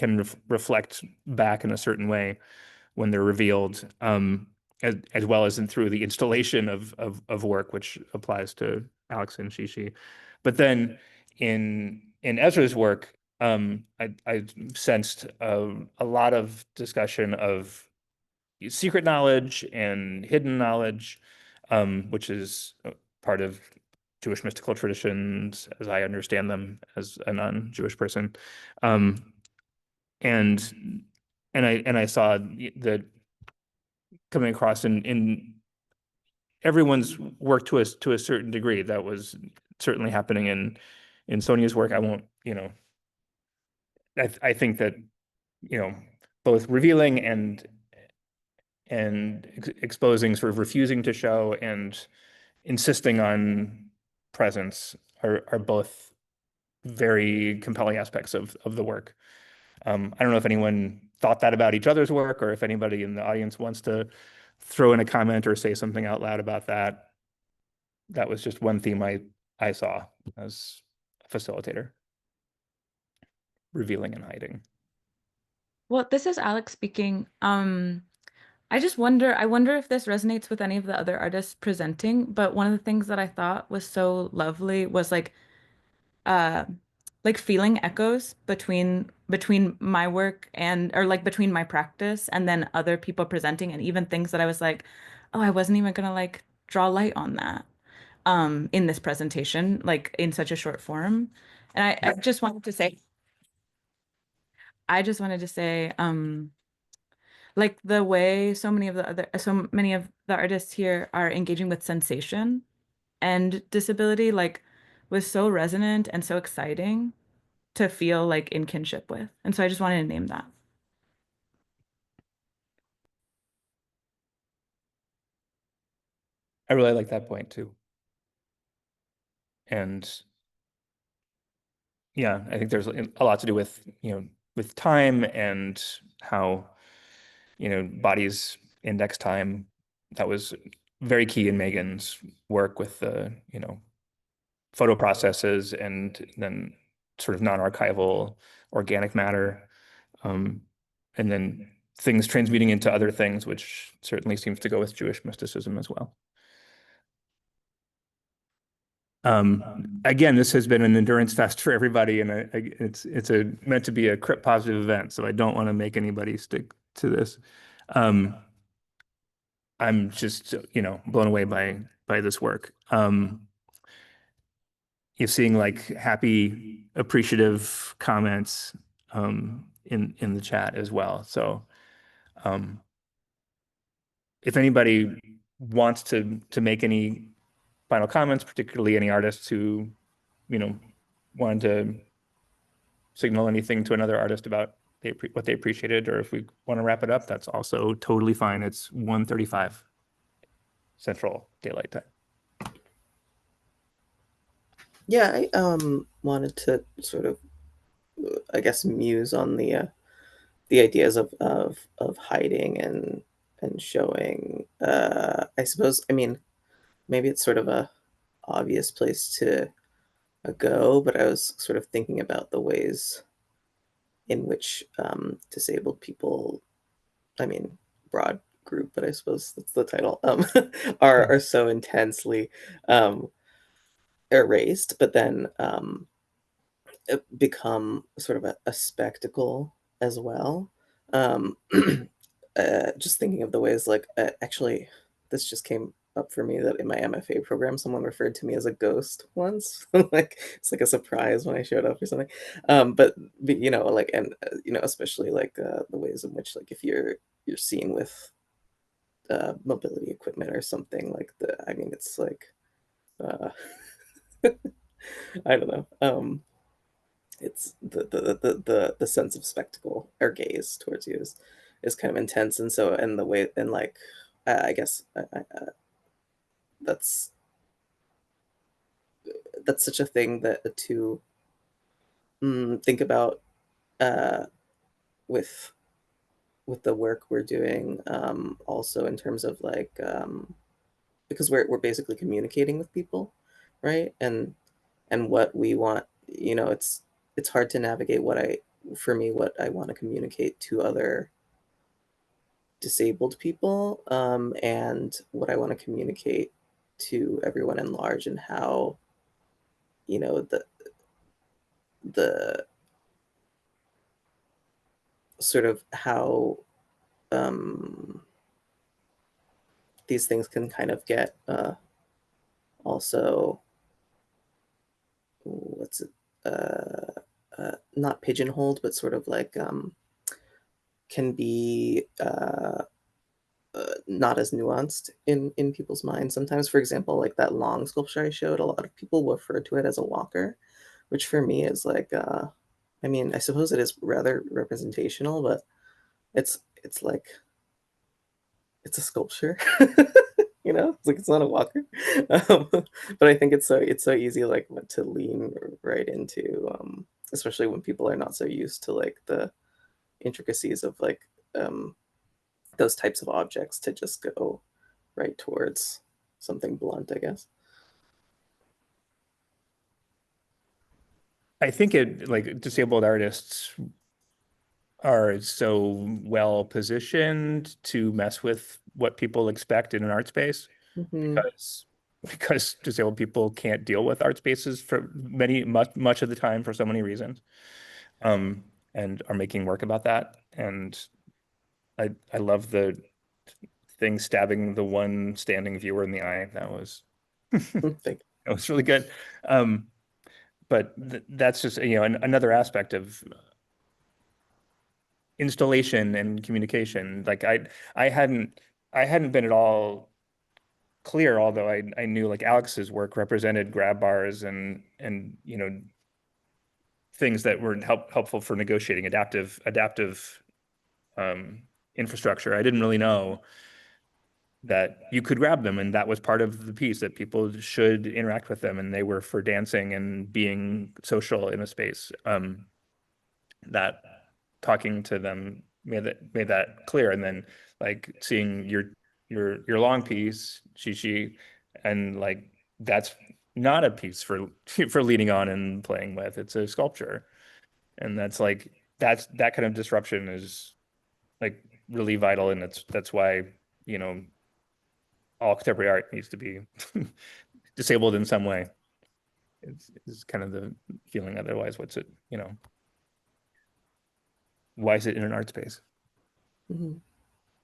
reflect back in a certain way when they're revealed, as well as through the installation of work, which applies to Alx and Xixi. But then in Ezra's work, I sensed a lot of discussion of secret knowledge and hidden knowledge, which is part of Jewish mystical traditions, as I understand them as a non-Jewish person. And I saw that coming across in everyone's work to a certain degree. That was certainly happening in Sonia's work. I won't, I think that, both revealing and exposing, sort of refusing to show and insisting on presence are both very compelling aspects of the work. I don't know if anyone thought that about each other's work, or if anybody in the audience wants to throw in a comment or say something out loud about that. That was just one theme I saw as a facilitator. Revealing and hiding. Well, this is Alx speaking. I wonder if this resonates with any of the other artists presenting, but one of the things that I thought was so lovely was like feeling echoes between my work or like between my practice and then other people presenting, and even things that I was like, oh, I wasn't even gonna like draw light on that in this presentation, like in such a short form. And I just wanted to say, like the way so many of the artists here are engaging with sensation and disability, like was so resonant and so exciting to feel like in kinship with. And so I just wanted to name that. I really like that point too. And yeah, I think there's a lot to do with, with time and how, bodies index time. That was very key in Megan's work with the, photo processes and then sort of non-archival organic matter. And then things transmuting into other things, which certainly seems to go with Jewish mysticism as well. Again, this has been an endurance fest for everybody, and it's meant to be a crypt positive event, so I don't want to make anybody stick to this. I'm just, blown away by this work. You're seeing like happy, appreciative comments in the chat as well. So if anybody wants to make any final comments, particularly any artists who, wanted to signal anything to another artist about what they appreciated, or if we want to wrap it up, that's also totally fine. It's 1:35 Central Daylight Time. Yeah, I wanted to sort of, I guess, muse on the ideas of hiding and showing. I suppose, I mean, maybe it's sort of a obvious place to go, but I was sort of thinking about the ways in which disabled people I mean, broad group, but I suppose that's the title, are so intensely erased, but then become sort of a spectacle as well. Um, just thinking of the ways, like, actually, this just came up for me that in my MFA program, someone referred to me as a ghost once. Like, it's like a surprise when I showed up or something. But you know, like, and you know, especially like the ways in which, like, if you're seen with mobility equipment or something like the, I mean, it's like, uh, I don't know. It's the sense of spectacle or gaze towards you is kind of intense, and so and the way and like I guess that's that's such a thing that to think about uh, with the work we're doing, also in terms of like because we're basically communicating with people, right? And what we want, you know, it's hard to navigate for me what I want to communicate to other disabled people, and what I want to communicate to everyone in large, and how, you know, the sort of how these things can kind of get also, what's it, not pigeonholed, but sort of like can be not as nuanced in people's minds sometimes. For example, like that long sculpture I showed, a lot of people refer to it as a walker, which for me is like, I mean, I suppose it is rather representational, but it's like it's a sculpture. You know, it's like it's not a walker. um, but I think it's so easy, like, to lean right into, especially when people are not so used to like the intricacies of like um, those types of objects, to just go right towards something blunt, I guess. I think it like disabled artists are so well positioned to mess with what people expect in an art space Hmm. because disabled people can't deal with art spaces for much of the time for so many reasons, and are making work about that. And I love the thing stabbing the one standing viewer in the eye. That was Thank that was really good. But that's just, you know, another aspect of installation and communication. Like I hadn't been at all clear, although I knew like Alex's work represented grab bars and you know, things that were helpful for negotiating adaptive infrastructure. I didn't really know that you could grab them, and that was part of the piece, that people should interact with them, and they were for dancing and being social in a space. That talking to them made that clear, and then like seeing your long piece, Xixi, and like that's not a piece for for leaning on and playing with. It's a sculpture, and that kind of disruption is like really vital, and that's why, you know, all contemporary art needs to be disabled in some way. It's kind of the feeling. Otherwise, what's it, you know, why is it in an art space? you.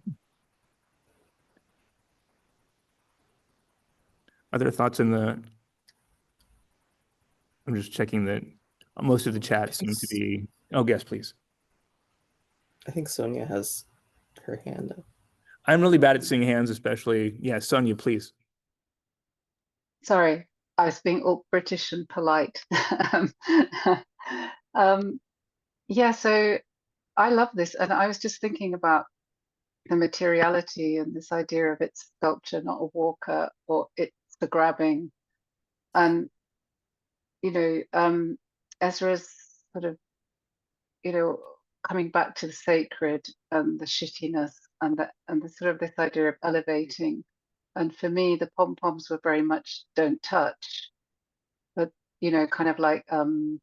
Hmm. Other thoughts in the, I'm just checking that most of the chat seems to be, oh, yes, please. I think Sonia has her hand up. I'm really bad at seeing hands, especially, yeah, Sonia, please. Sorry, I was being all British and polite. um, yeah, so I love this, and I was just thinking about the materiality and this idea of it's sculpture, not a walker, or it's the grabbing. And you know, Ezra's sort of, you know, coming back to the sacred and the shittiness and the sort of this idea of elevating. And for me, the pom-poms were very much don't touch, but you know, kind of like the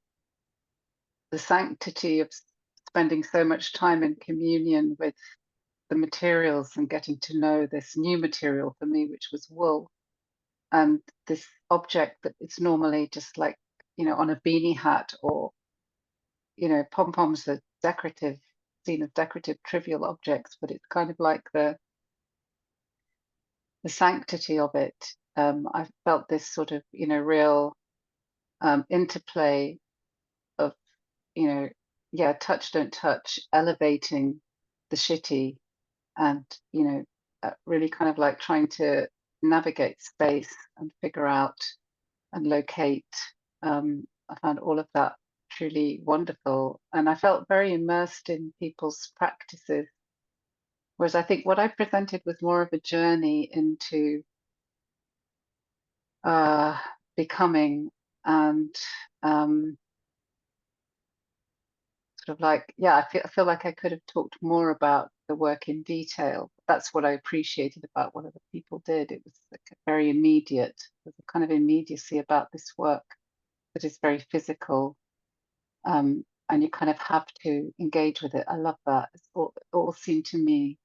sanctity of spending so much time in communion with the materials and getting to know this new material for me, which was wool, and this object that it's normally just like, you know, on a beanie hat, or, you know, pom-poms are decorative, seen as decorative trivial objects, but it's kind of like the sanctity of it. I felt this sort of, you know, real interplay of, you know, yeah, touch, don't touch, elevating the shitty, and, you know, really kind of like trying to navigate space and figure out and locate. I found all of that truly wonderful, and I felt very immersed in people's practices. Whereas I think what I presented was more of a journey into becoming, and sort of like, yeah, I feel like I could have talked more about the work in detail. That's what I appreciated about what other people did. It was like very immediate. There's a kind of immediacy about this work that is very physical, and you kind of have to engage with it. I love that. It all seemed to me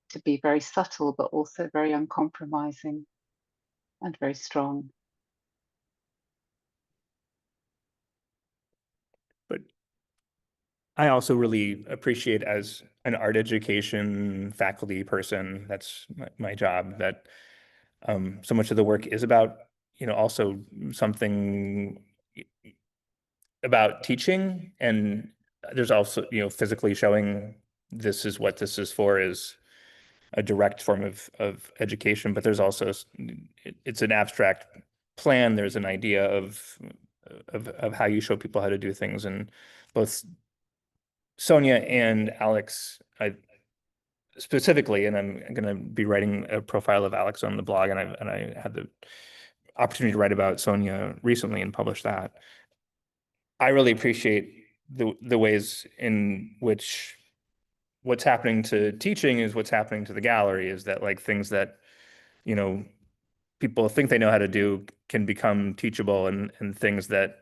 to be very subtle, but also very uncompromising and very strong. But I also really appreciate, as an art education faculty person, that's my job, that so much of the work is about, you know, also something about teaching, and there's also, you know, physically showing this is what this is for is a direct form of education, but there's also, it's an abstract plan. There's an idea of how you show people how to do things, and both Sonia and Alx, specifically, and I'm going to be writing a profile of Alx on the blog, and I had the opportunity to write about Sonia recently and publish that. I really appreciate the ways in which what's happening to teaching is what's happening to the gallery, is that like things that, you know, people think they know how to do can become teachable, and things that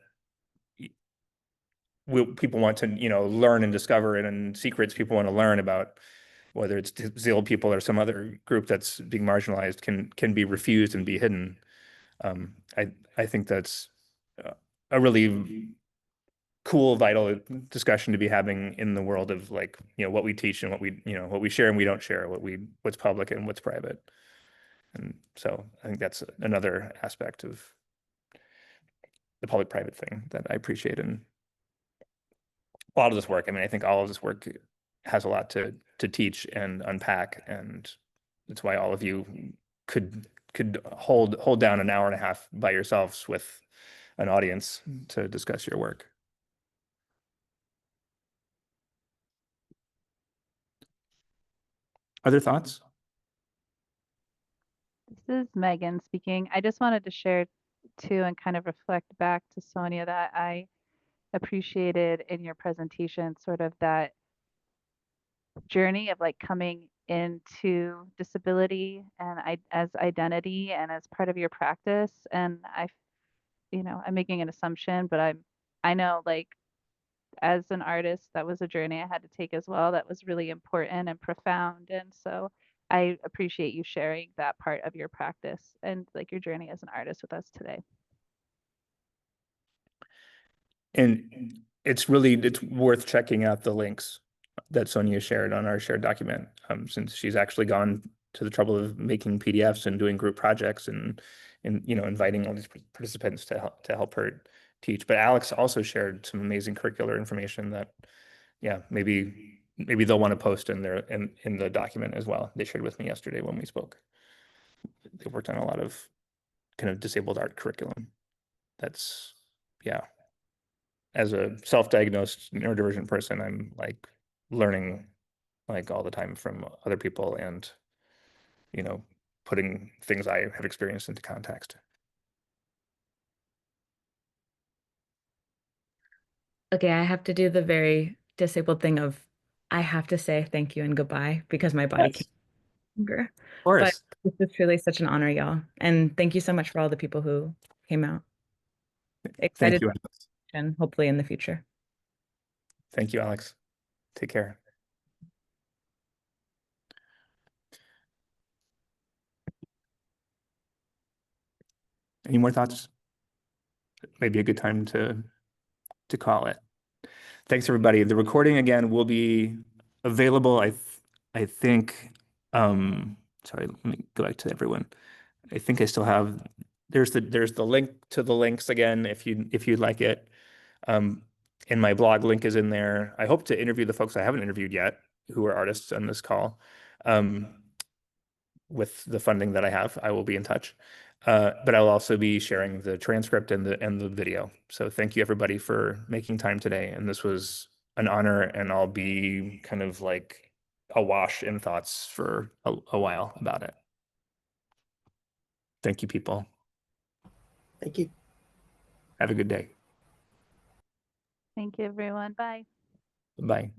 people want to, you know, learn and discover, and secrets people want to learn about, whether it's disabled people or some other group that's being marginalized, can be refused and be hidden. I think that's a really cool, vital discussion to be having in the world of, like, you know, what we teach and what we, you know, what we share and we don't share, what's public and what's private. And so I think that's another aspect of the public-private thing that I appreciate in a lot of this work. I mean, I think all of this work has a lot to teach and unpack, and that's why all of you could hold down an hour and a half by yourselves with an audience to discuss your work. Other thoughts? This is Megan speaking. I just wanted to share too and kind of reflect back to Sonia that I appreciated in your presentation, sort of that journey of like coming into disability and as identity and as part of your practice. And you know, I'm making an assumption, but I know, like, as an artist, that was a journey I had to take as well. That was really important and profound. And so I appreciate you sharing that part of your practice and like your journey as an artist with us today. And it's worth checking out the links that Sonia shared on our shared document, since she's actually gone to the trouble of making PDFs and doing group projects and you know, inviting all these participants to help her teach. But Alx also shared some amazing curricular information that, yeah, maybe they'll want to post in the document as well. They shared with me yesterday when we spoke. They worked on a lot of kind of disabled art curriculum. That's, yeah. As a self-diagnosed neurodivergent person, I'm like learning like all the time from other people, and, you know, putting things I have experienced into context. Okay, I have to do the very disabled thing of I have to say thank you and goodbye because my body Yes. can't longer. Of course. But this is truly such an honor, y'all. And thank you so much for all the people who came out. Excited Thank you, for Alx. and hopefully in the future. Thank you, Alx. Take care. Any more thoughts? Maybe a good time to call it. Thanks, everybody. The recording again will be available. I think. Sorry, let me go back to everyone. I think I still have. There's the link to the links again if you'd like it. And my blog link is in there. I hope to interview the folks I haven't interviewed yet, who are artists on this call. With the funding that I have, I will be in touch. But I'll also be sharing the transcript and the video. So thank you everybody for making time today. And this was an honor, and I'll be kind of like awash in thoughts for a while about it. Thank you, people. Thank you. Have a good day. Thank you, everyone. Bye. Bye.